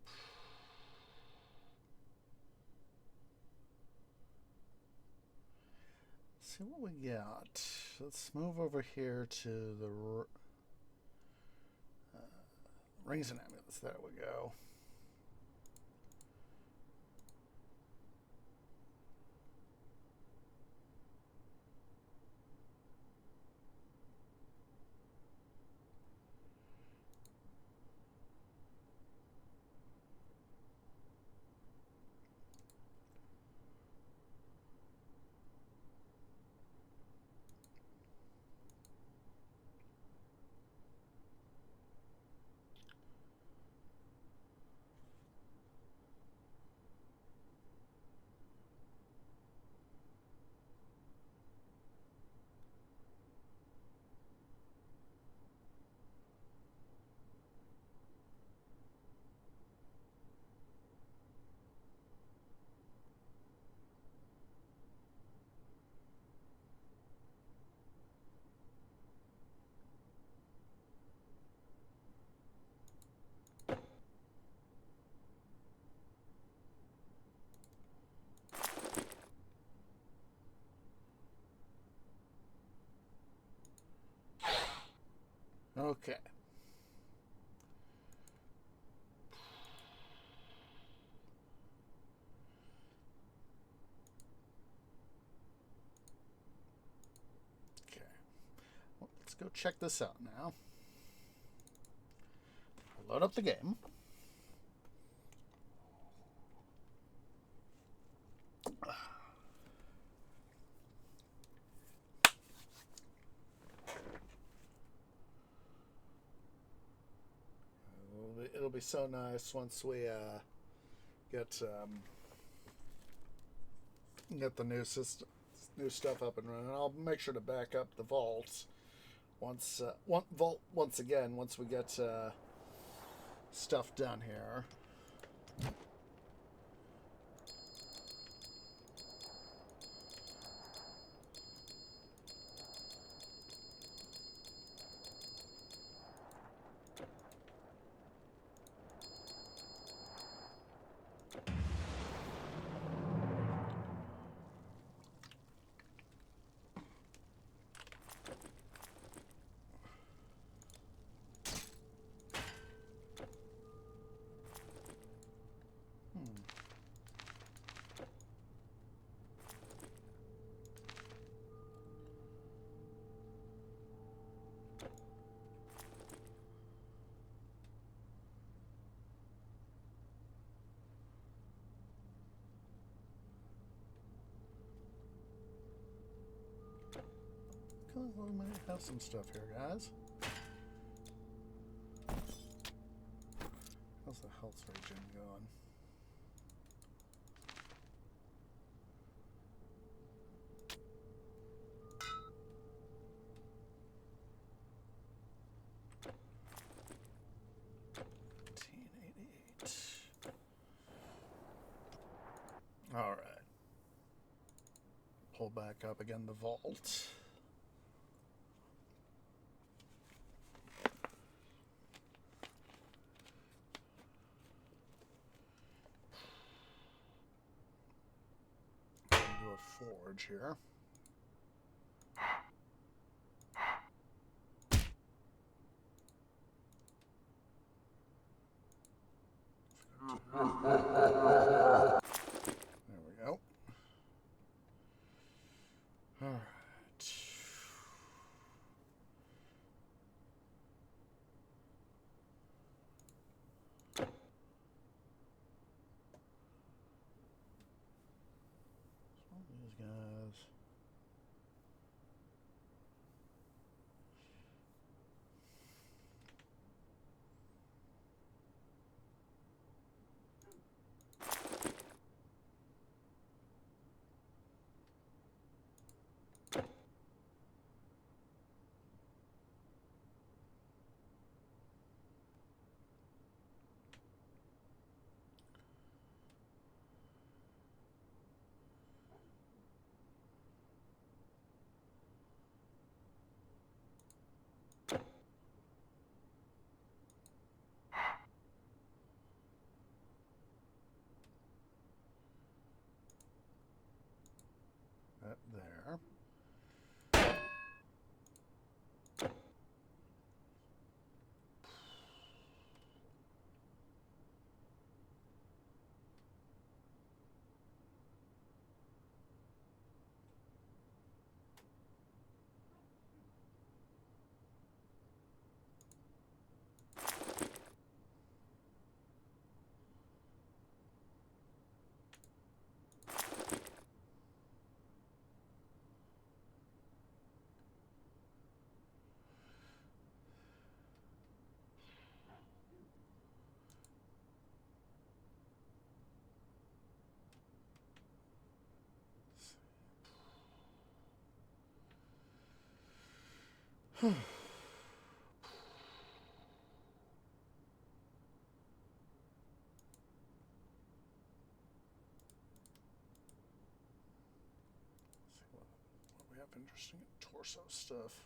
Let's see what we got. Let's move over here to the rings and amulets. There we go. Okay. Okay. Well, let's go check this out now. Load up the game. It'll be so nice once we get the new system, new stuff up and running. I'll make sure to back up the vaults once once again once we get stuff done here. We might have some stuff here, guys. How's the health regen going? All right. Pull back up again the vault. Do a forge here. There we go. All right. These guys. That there. See what we have interesting torso stuff.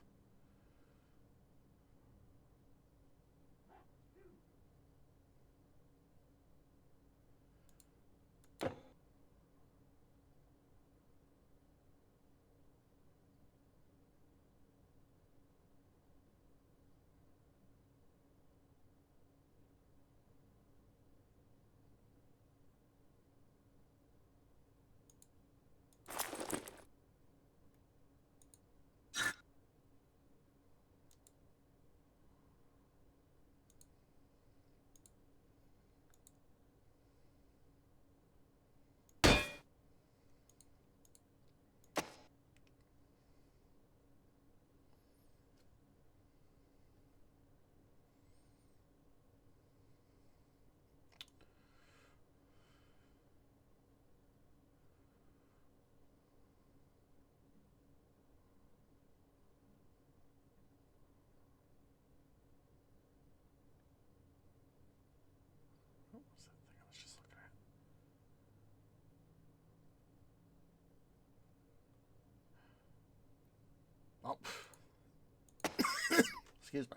Oh. Excuse me.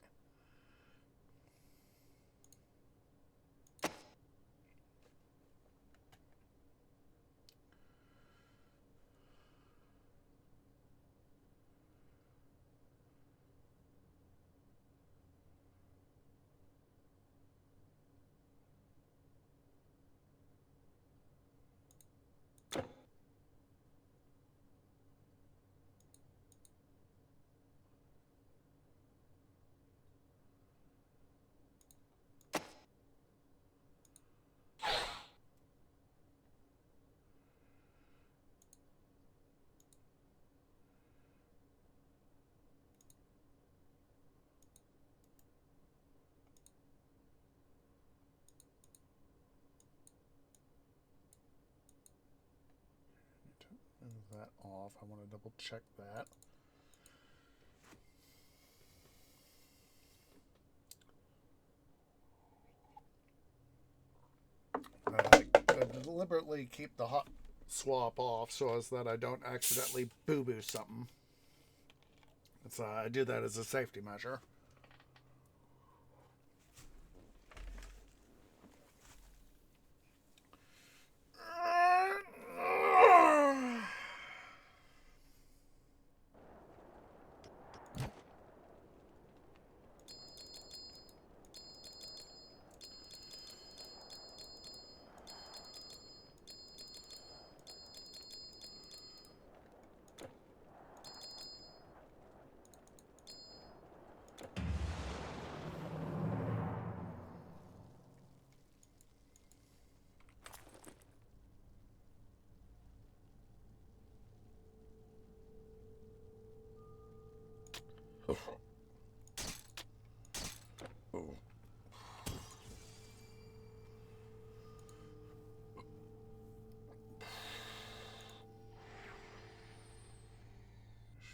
Move that off. I want to double check that. I deliberately keep the hot swap off so as that I don't accidentally boo-boo something. I do that as a safety measure.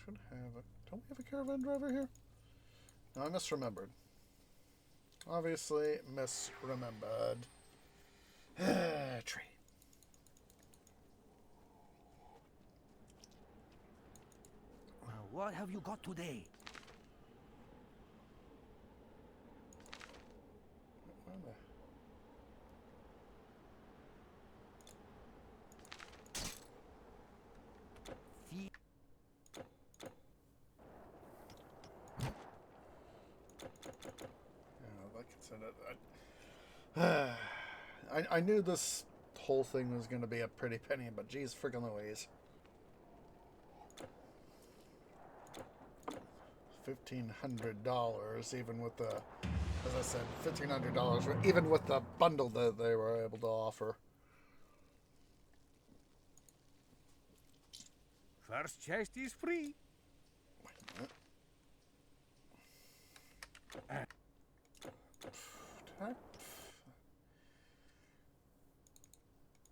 Should have a... Don't we have a caravan driver here? No, I misremembered. Obviously misremembered. Tree. What have you got today? I knew this whole thing was going to be a pretty penny, but geez, friggin' Louise. $1,500, even with the, as I said, $1,500, even with the bundle that they were able to offer. First chest is free. Wait a minute.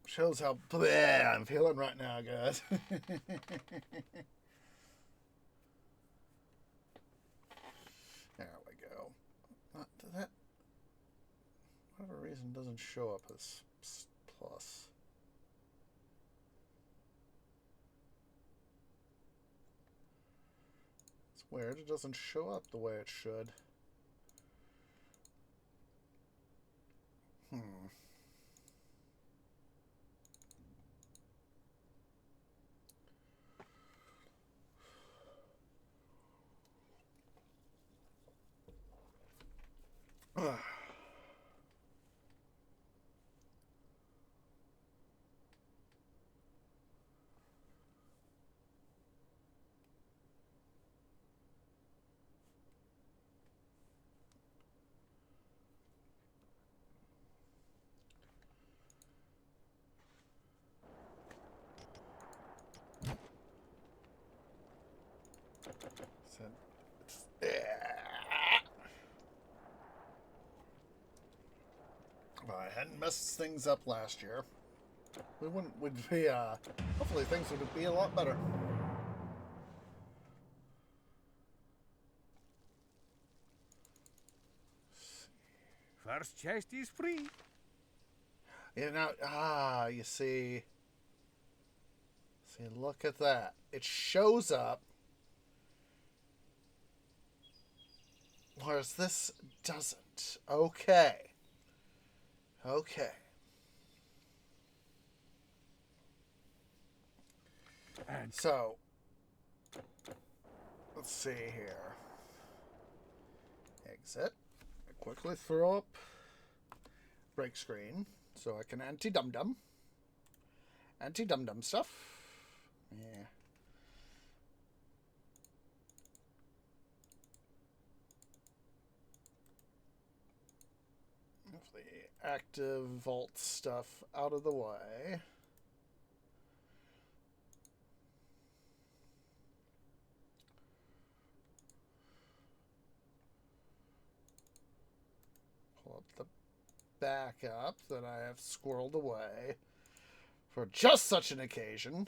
Shows how bleh I'm feeling right now, guys. There we go. That, whatever reason, doesn't show up as plus. It's weird. It doesn't show up the way it should. If I hadn't messed things up last year, would be, hopefully things would be a lot better. First chest is free. You know, you see, look at that. It shows up Whereas this doesn't. Okay. Okay. So, let's see here. Exit. Quickly throw up break screen so I can anti-dum-dum. Anti-dum-dum stuff. Yeah. Move the active vault stuff out of the way. Pull up the backup that I have squirreled away for just such an occasion.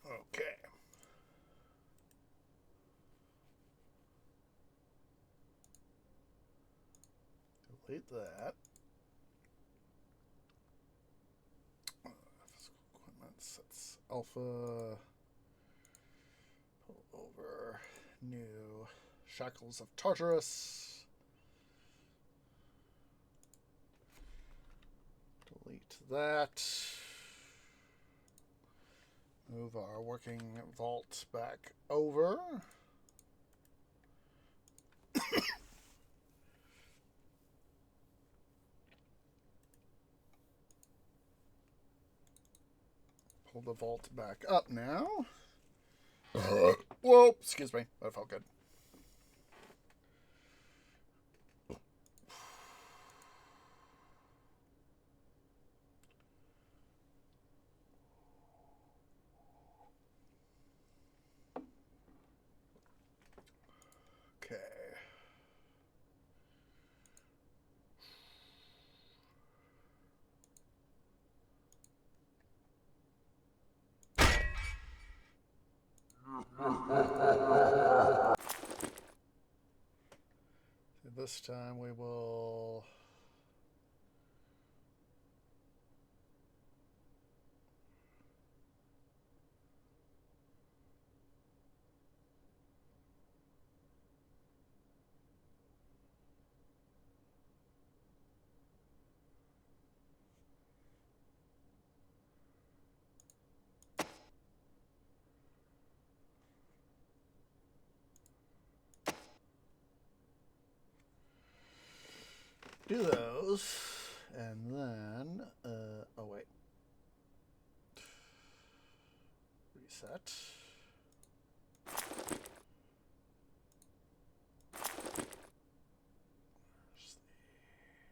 Okay. Delete that. Physical equipment sets alpha. Pull over new Shackles of Tartarus. Delete that. Move our working vault back over. Pull the vault back up now. Whoa, excuse me. That felt good. Okay. This time we will do those, and then, oh wait, reset. There's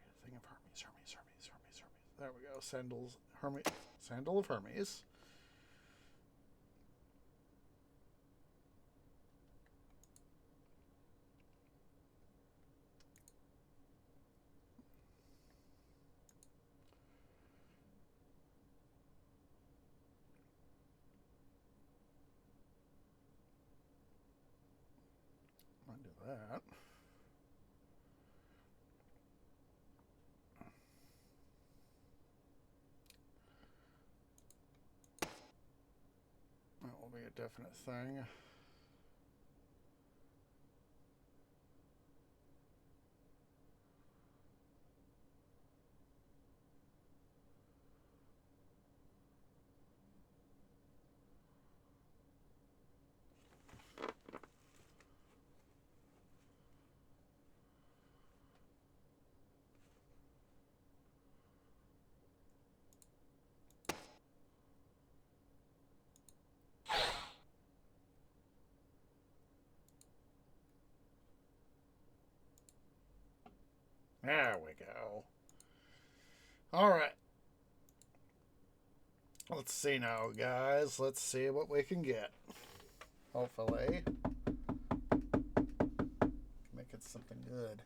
the thing of Hermes. There we go, Sandal of Hermes. I'll do that. That will be a definite thing. There we go. All right. Let's see now, guys. Let's see what we can get. Hopefully, make it something good.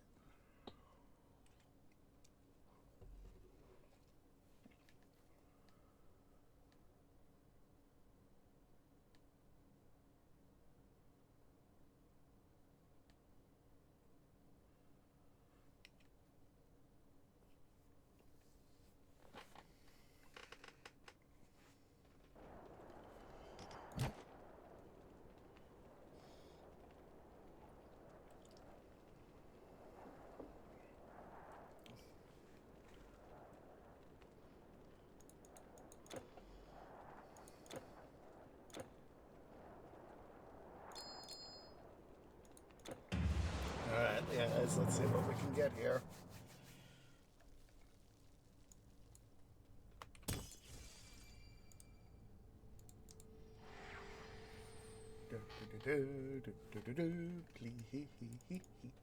guys. Let's see what we can get here.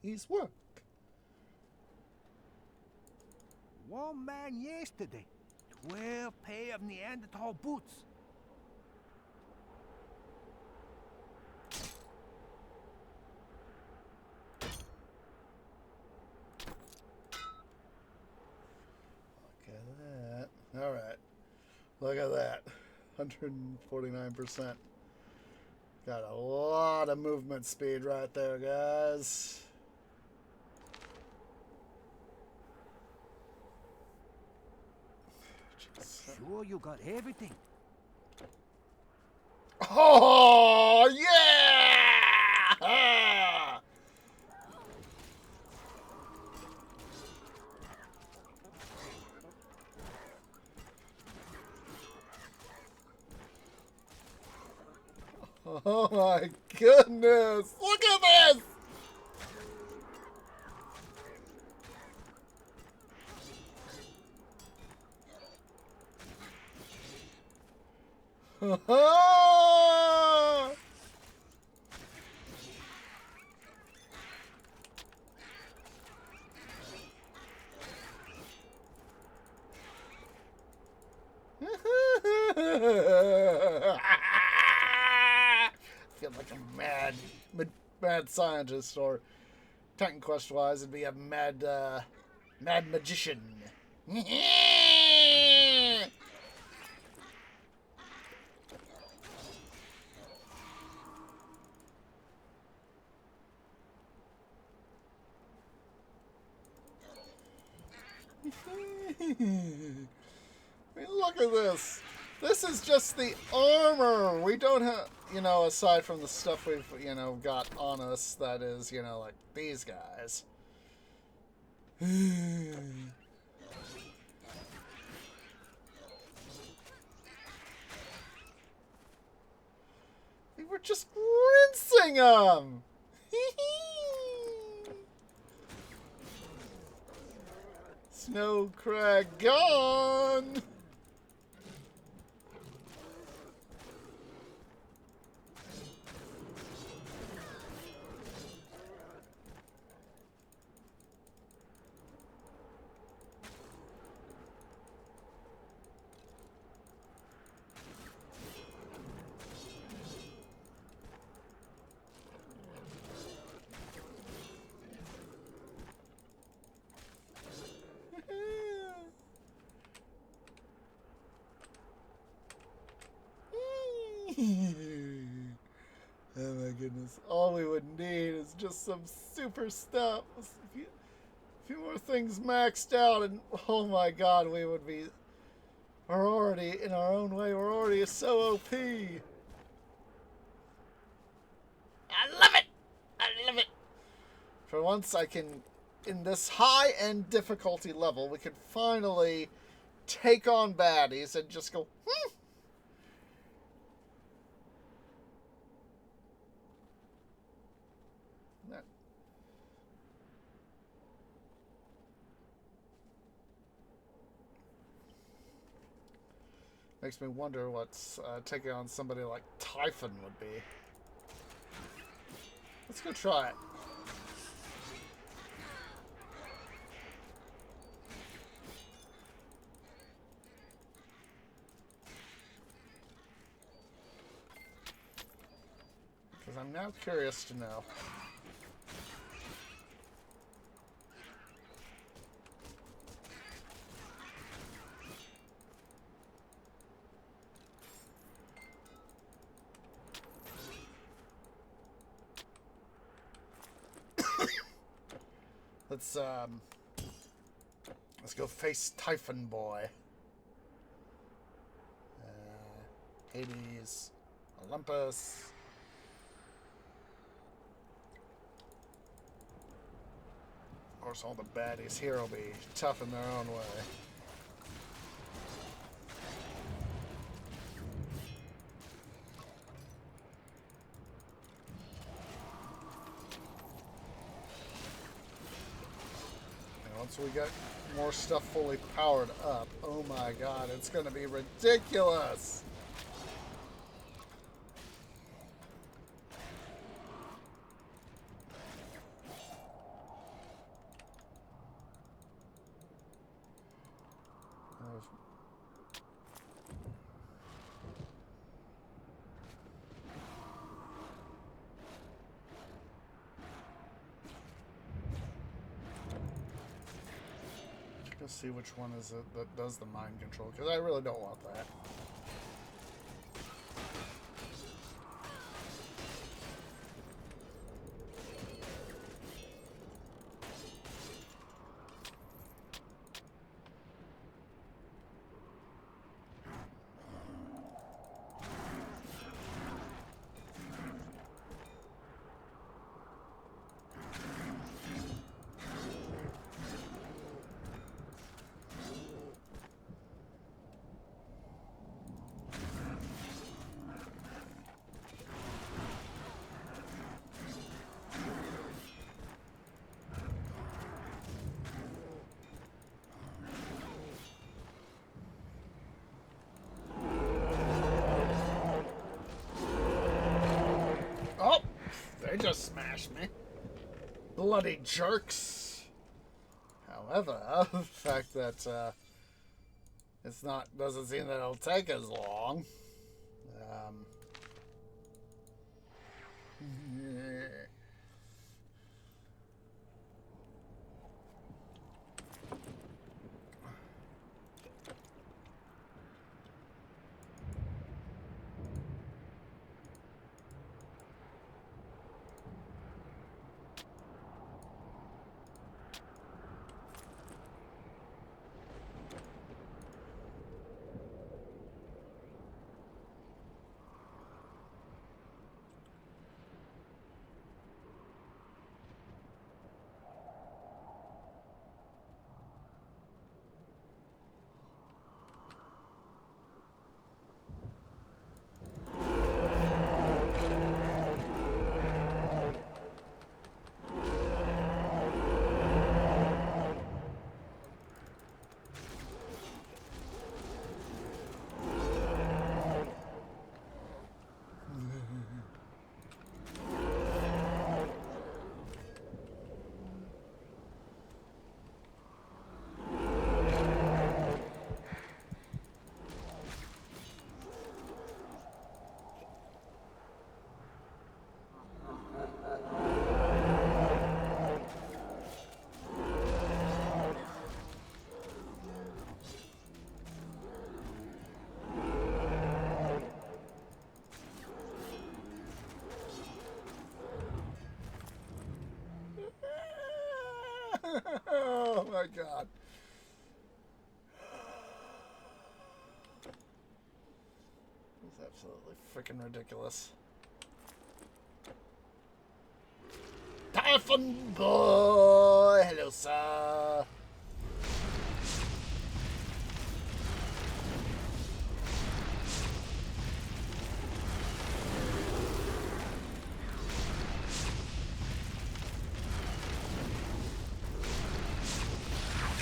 Please work. One man yesterday. 12 pair of Neanderthal boots. Look at that. All right. Look at that. 149%. Got a lot of movement speed right there, guys. Sure you got everything? Oh, yeah! Oh my goodness! Look at this! Feel like a mad scientist, or Titan Quest wise, it'd be a mad magician. I mean, look at this. This is just the armor. We don't have, aside from the stuff we've, got on us that is, like these guys. We were just rinsing them. Snow Crag gone. Oh my goodness. All we would need is just some super stuff. A few more things maxed out and oh my god, we're already, in our own way, we're already so OP. I love it! I love it! For once I can, in this high-end difficulty level, we can finally take on baddies and just go, Makes me wonder what's taking on somebody like Typhon would be. Let's go try it. Because I'm now curious to know. Let's go face Typhon Boy. Hades, Olympus. Of course, all the baddies here will be tough in their own way. once we get more stuff fully powered up, oh my god, it's going to be ridiculous. Let's see which one is it that does the mind control, because I really don't want that. They just smashed me. Bloody jerks. However, the fact that doesn't seem that it'll take as long. Oh my god. It's absolutely freaking ridiculous. Typhon boy! Hello, sir.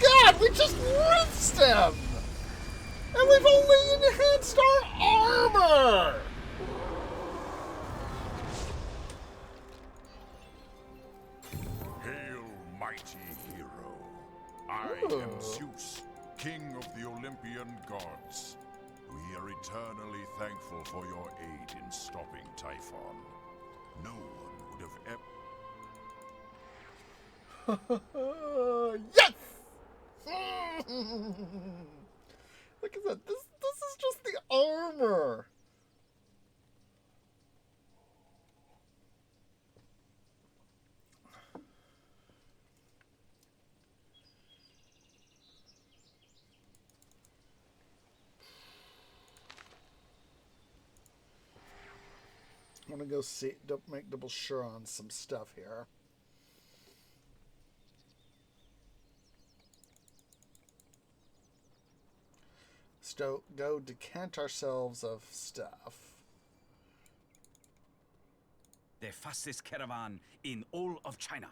God, we just rinsed him! And we've only enhanced our armor! Hail, mighty hero. I am Zeus, king of the Olympian gods. We are eternally thankful for your aid in stopping Typhon. No one would have ever... Yes! Look at that. This is just the armor. I'm gonna go see, make double sure on some stuff here. So go decant ourselves of stuff. The fastest caravan in all of China.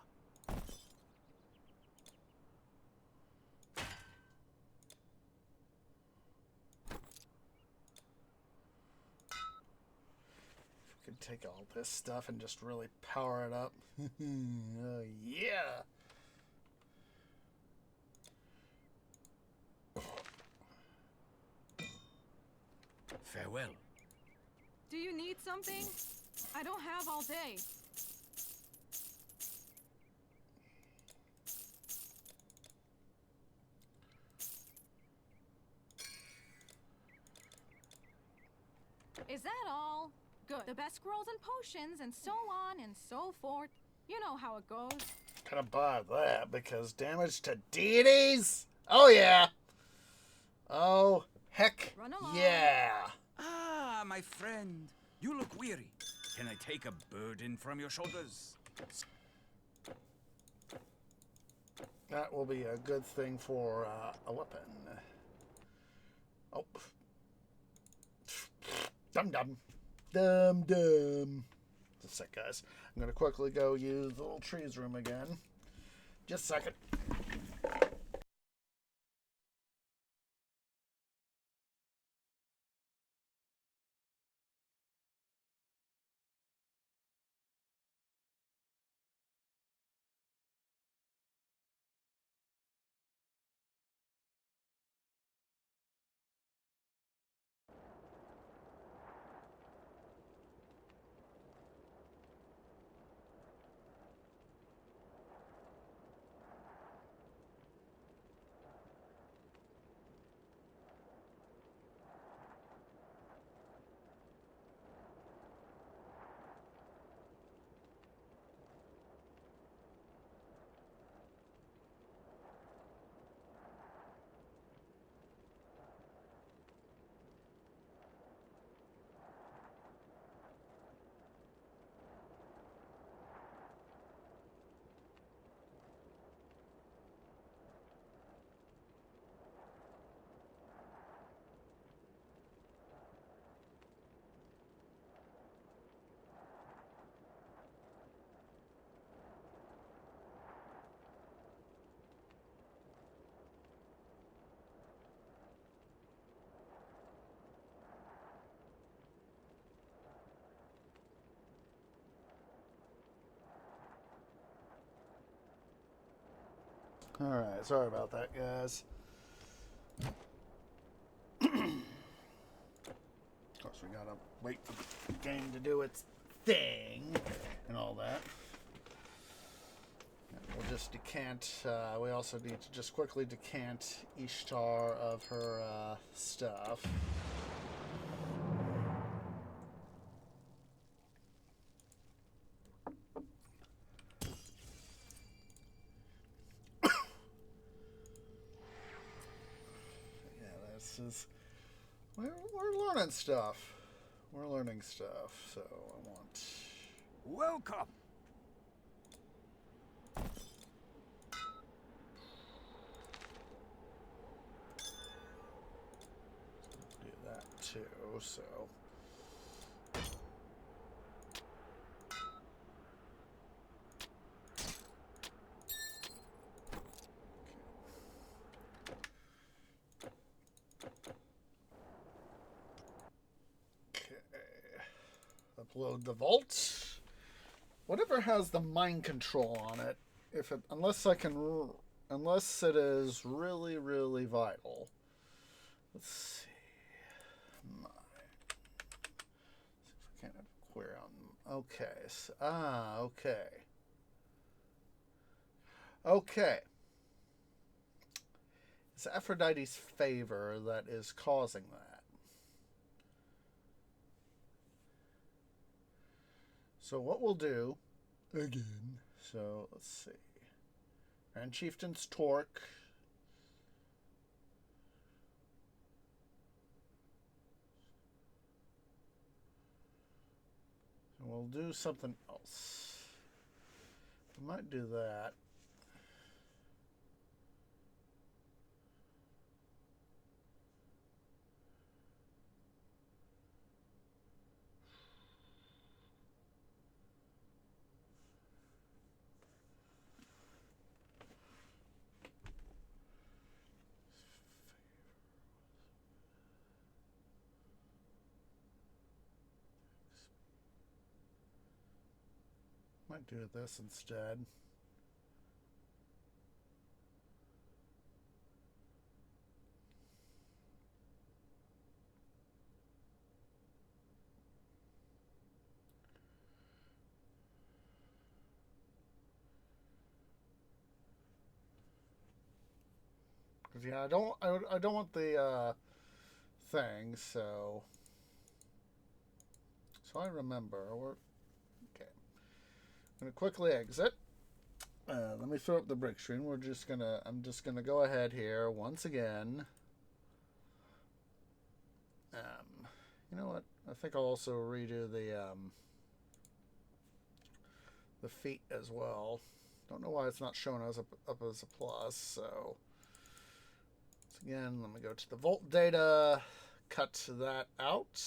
take all this stuff and just really power it up. Oh, yeah. Farewell. Do you need something? I don't have all day. Is that all? Good. The best scrolls and potions and so on and so forth. You know how it goes. Gonna buy that because damage to deities? Oh, yeah. Oh, heck Run along. yeah. Ah, my friend. You look weary. Can I take a burden from your shoulders? That will be a good thing for a weapon. Oh. Dum-dum. Dum-dum. Just a sec, guys. I'm going to quickly go use the little trees room again. Just a second. Alright, sorry about that, guys. Of course, we gotta wait for the game to do its thing and all that. And we'll just decant. We also need to just quickly decant Ishtar of her stuff. We're learning stuff. We're learning stuff, so I want... Welcome. do that too, so... Upload the vault. Whatever has the mind control on it, unless it is really, really vital. Let's see. Mine. See if I can't have a query on. Okay. Okay. Okay. It's Aphrodite's favor that is causing that. So what we'll do, again, so let's see. Grand Chieftain's Torque. And we'll do something else. We might do that. Might do this instead. Yeah, I don't want the thing, so I remember. Okay. I'm gonna quickly exit. Let me throw up the brick screen. I'm just gonna go ahead here once again. You know what? I think I'll also redo the feet as well. Don't know why it's not showing us up as a plus, so again, let me go to the Vault data, cut that out,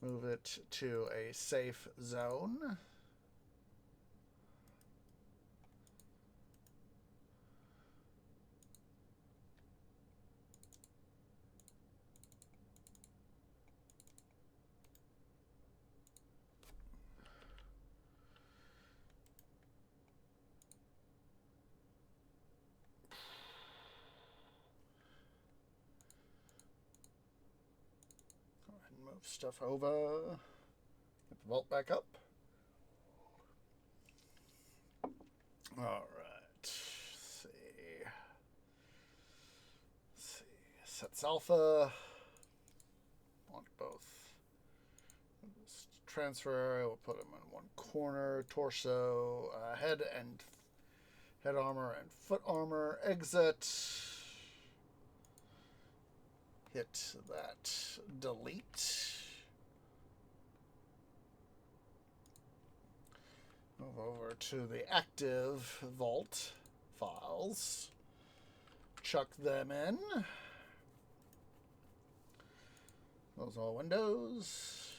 move it to a safe zone. Move stuff over. Get the vault back up. All right. Let's see. Sets alpha. Want both. Transfer area. We'll put them in one corner. Torso, head armor and foot armor. Exit. Hit that delete. Move over to the active vault files. Chuck them in. Close all windows.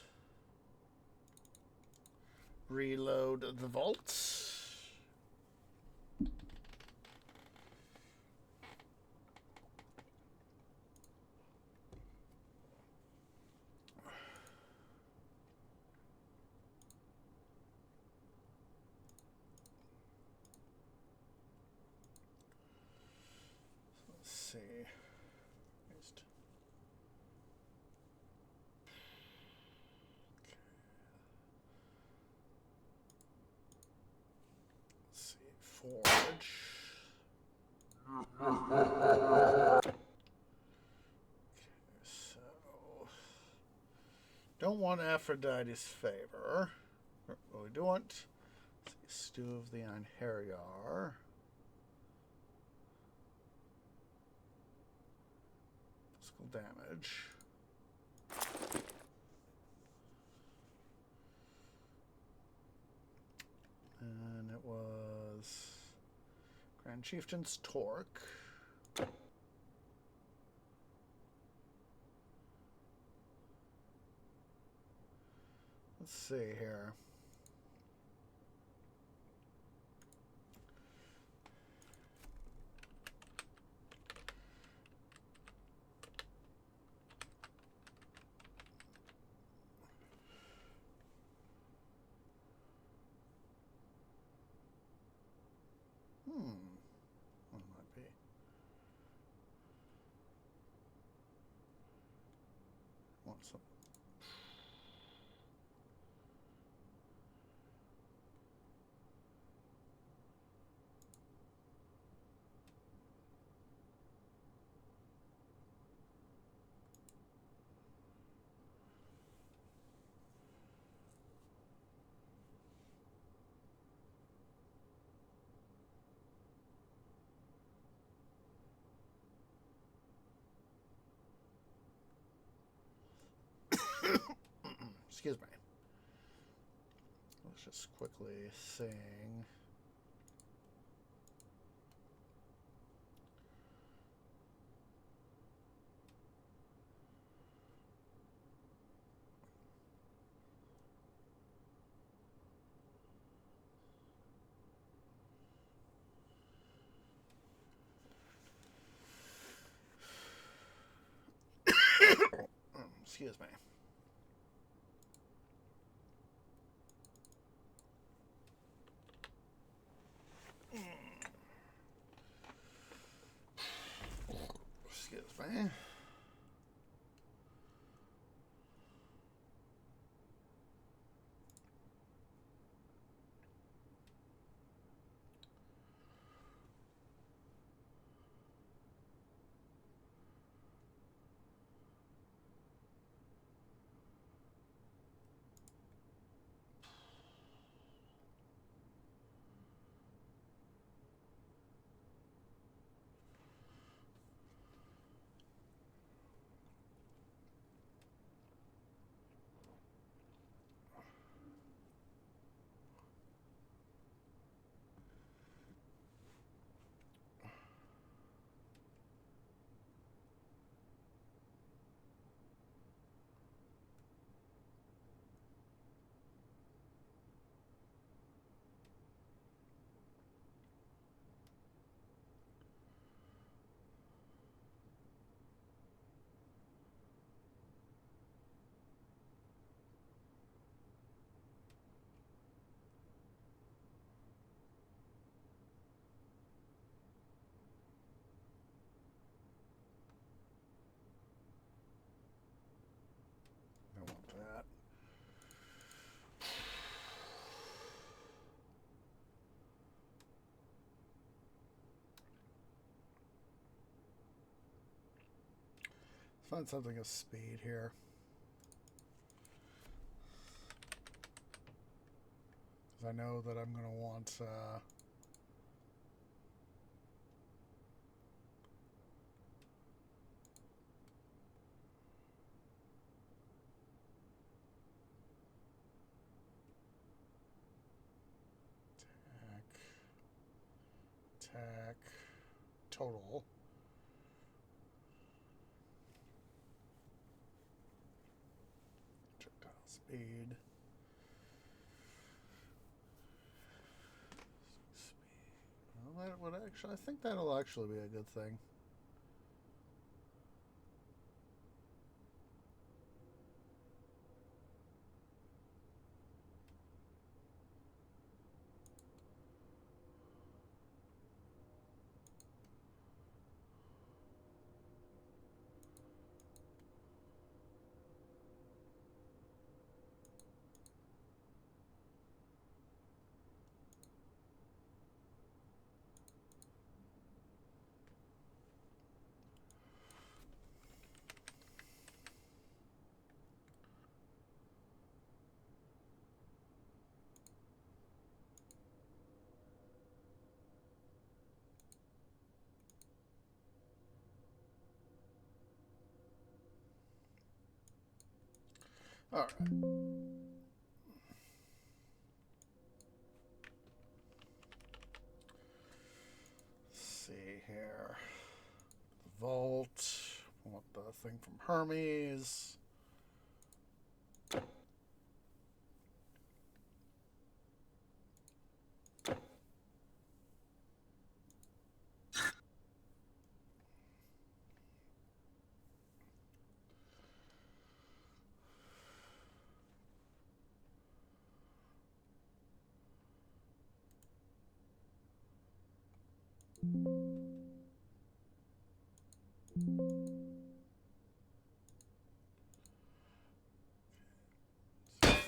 Reload the vault. See. Paste. Okay. Let's see. Forge. Okay, so don't want Aphrodite's favor. What we do want, let's see, Stew of the Einherjar. Damage. And it was Grand Chieftain's Torque. Let's see here. What might be? Want some? Excuse me. Let's just quickly sing. Excuse me. Find something of speed here. Because I know that I'm going to want... attack, total. Projectile speed. Well, that would actually, I think that'll actually be a good thing. All right. Let's see here. The vault. I want the thing from Hermes.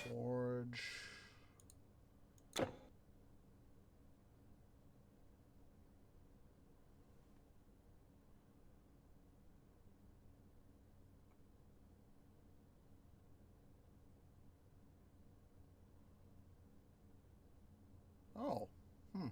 Forge. Oh. Hmm.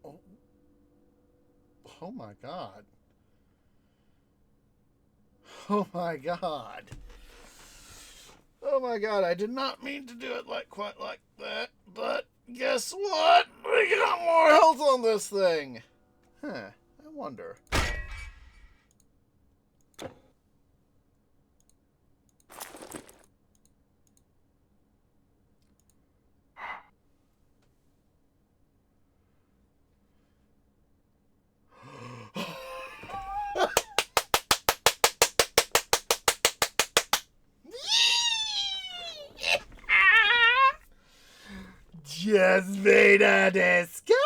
Oh. Oh my God. Oh my God. Oh my God, I did not mean to do it like quite like that, but guess what? We got more health on this thing. Huh, I wonder. Just made a discovery.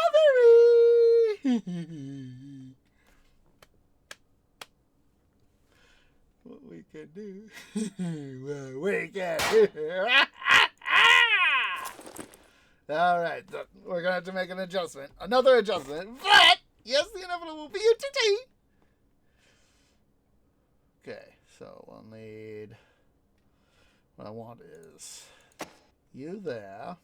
What we can do. What we can do. All right, so we're gonna have to make an adjustment, another adjustment. But yes, the inevitable beauty. Okay, so we'll need. What I want is you there.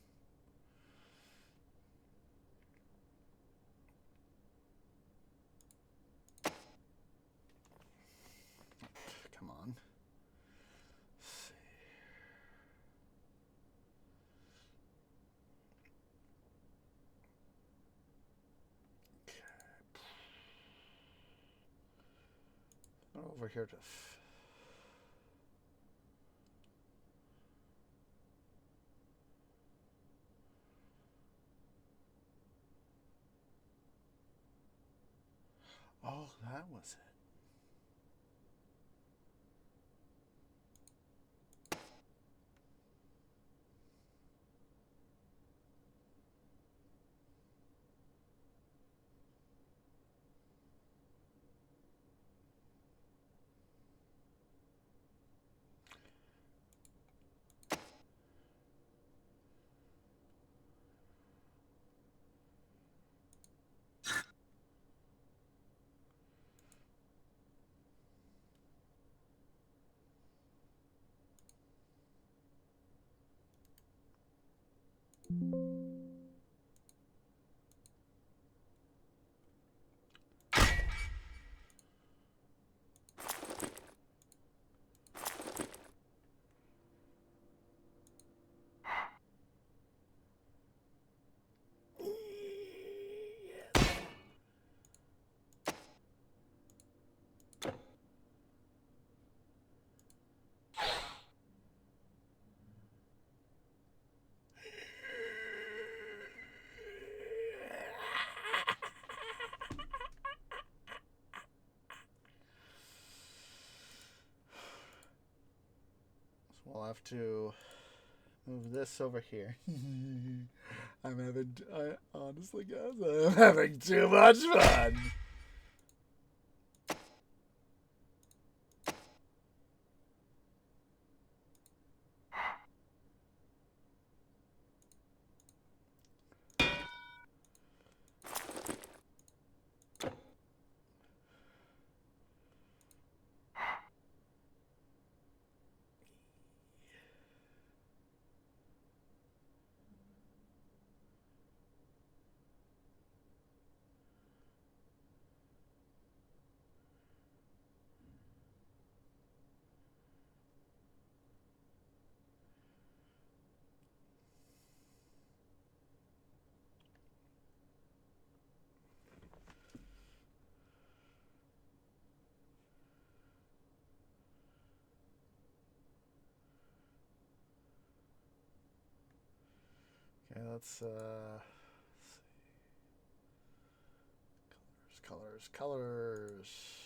Come on. Let's see. Okay. Over here to. Oh, that was it. We'll have to move this over here. Honestly, guys, I'm having too much fun. Okay, let's see. Colors.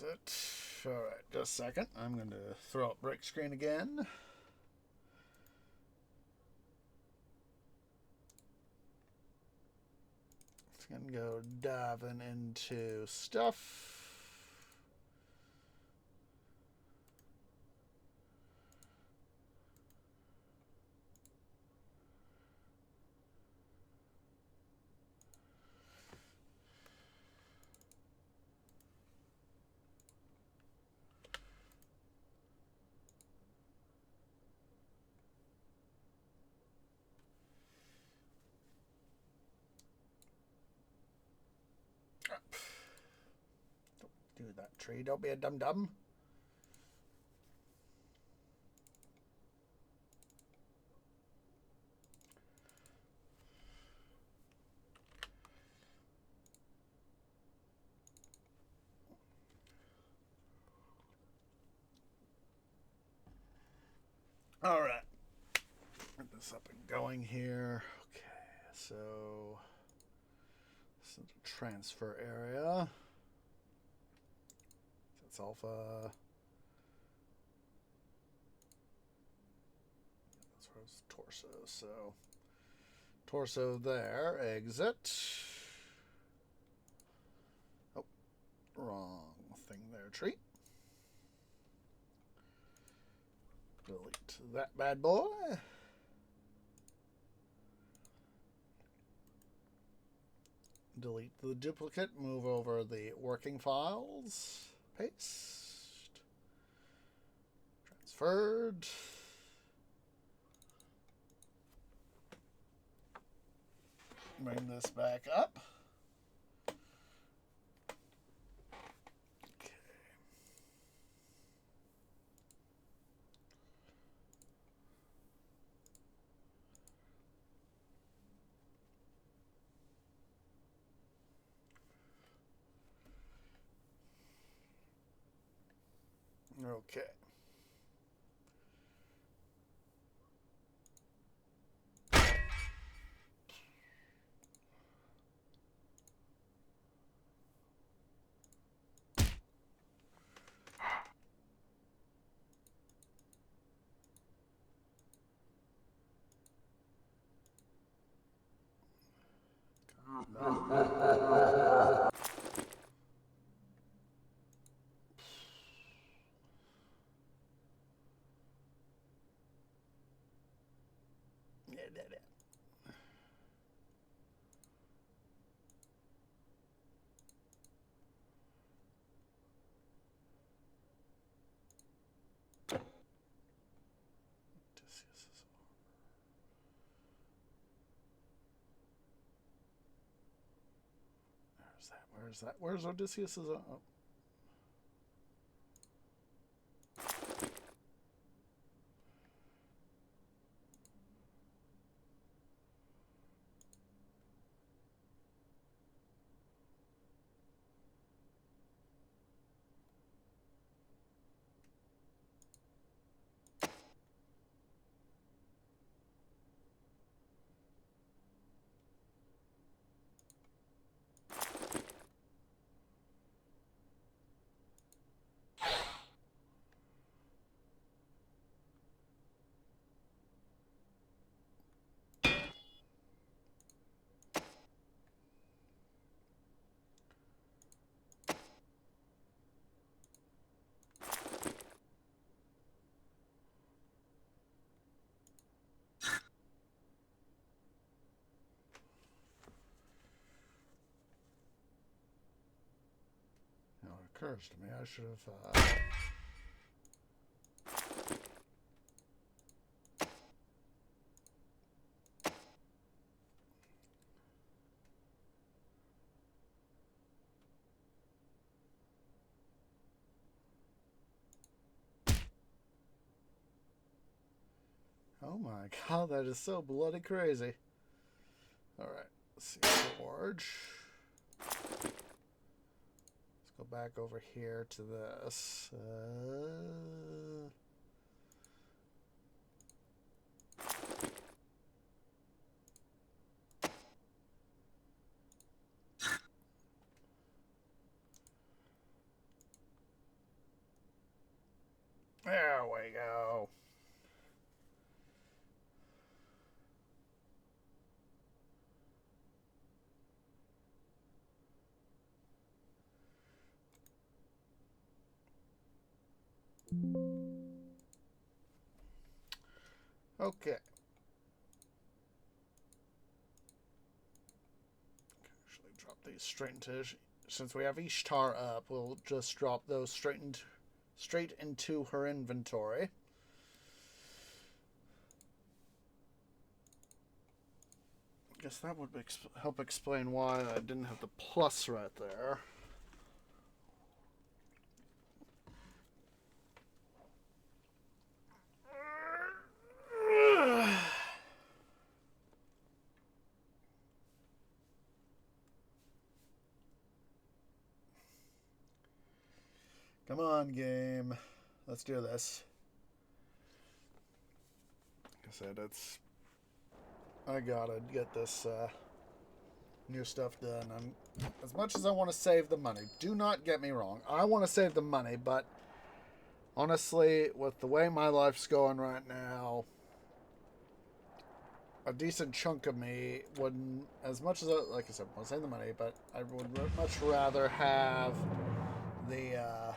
Exit. All right, just a second. I'm going to throw up break screen again. It's going to go diving into stuff. Do that, tree. Don't be a dum-dum. All right. Get this up and going here. Okay, so this is the transfer area. That's alpha. That's where it's torso. So torso there. Exit. Oh, wrong thing there. Tree. Delete that bad boy. Delete the duplicate. Move over the working files. Paste. Transferred. Bring this back up. Okay. Where's that? Where's Odysseus' oh. Occurs to me I should have oh my god, that is so bloody crazy. Alright, let's see, Forge. Go back over here to this. There we go. Okay. Actually, drop these straight into. Since we have Ishtar up, we'll just drop those straight into her inventory. I guess that would help explain why I didn't have the plus right there. Come on, game. Let's do this. Like I said, I gotta get this new stuff done. As much as I want to save the money, do not get me wrong. I want to save the money, but honestly, with the way my life's going right now, a decent chunk of me wouldn't, as much as like I said, I want to save the money, but I would much rather have the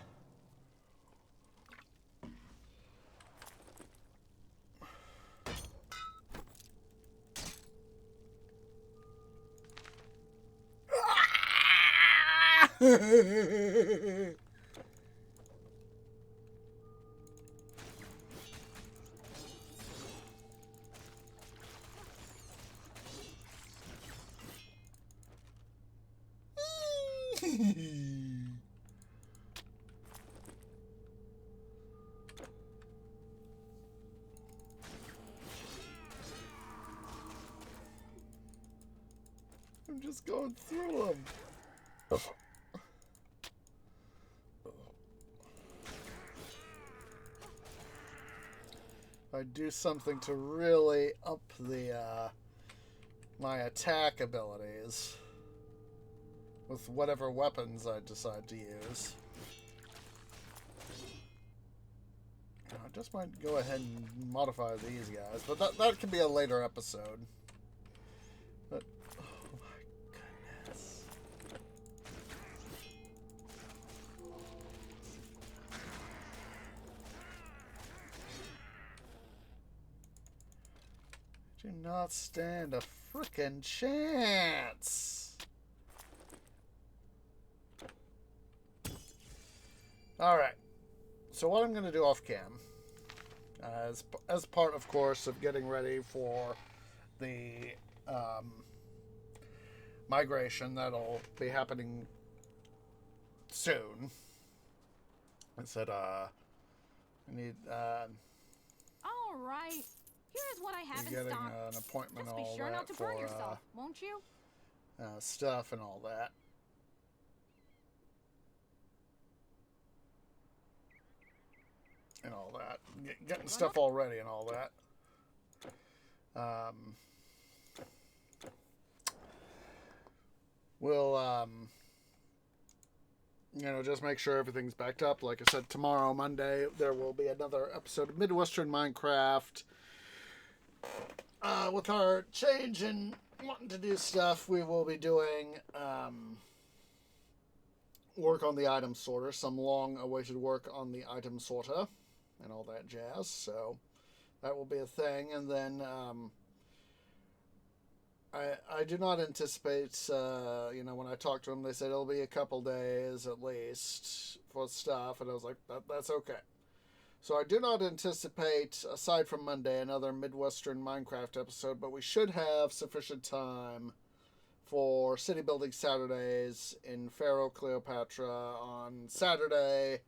I'm just going through them. If I do something to really up the my attack abilities with whatever weapons I decide to use. I just might go ahead and modify these guys, but that can be a later episode. But oh my Do not stand a frickin' chance. Alright. So what I'm going to do off cam, as part, of course, of getting ready for the migration that'll be happening soon. I said, I need, All right. Here's what I have in getting stock. an appointment Just and be all sure that not to for burn yourself, won't you? stuff and all that. And all that. Getting stuff all ready and all that. We'll, just make sure everything's backed up. Like I said, tomorrow, Monday, there will be another episode of Midwestern Minecraft. With our change in wanting to do stuff, we will be doing work on the item sorter, some long-awaited work on the item sorter, and all that jazz. So that will be a thing. And then I do not anticipate, when I talked to them, they said it'll be a couple days at least for stuff, and I was like, that's okay. So I do not anticipate, aside from Monday, another Midwestern Minecraft episode, but we should have sufficient time for City Building Saturdays in Pharaoh Cleopatra on Saturday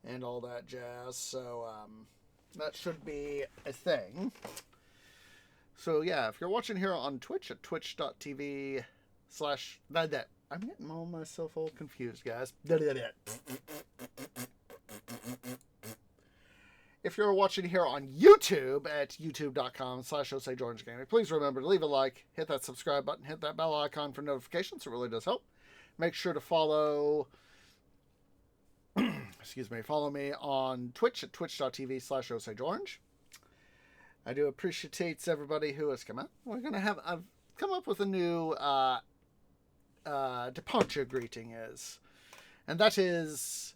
and all that jazz. So that should be a thing. So yeah, if you're watching here on Twitch at twitch.tv/... I'm getting all myself all confused, guys. If you're watching here on YouTube at youtube.com/OsageOrangeGaming, please remember to leave a like, hit that subscribe button, hit that bell icon for notifications. It really does help. Make sure to follow... follow me on Twitch at twitch.tv/OsageOrange. I do appreciate everybody who has come out. I've come up with a new departure greeting and that is,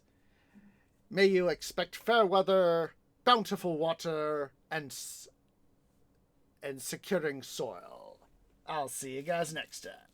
may you expect fair weather, bountiful water, and securing soil. I'll see you guys next time.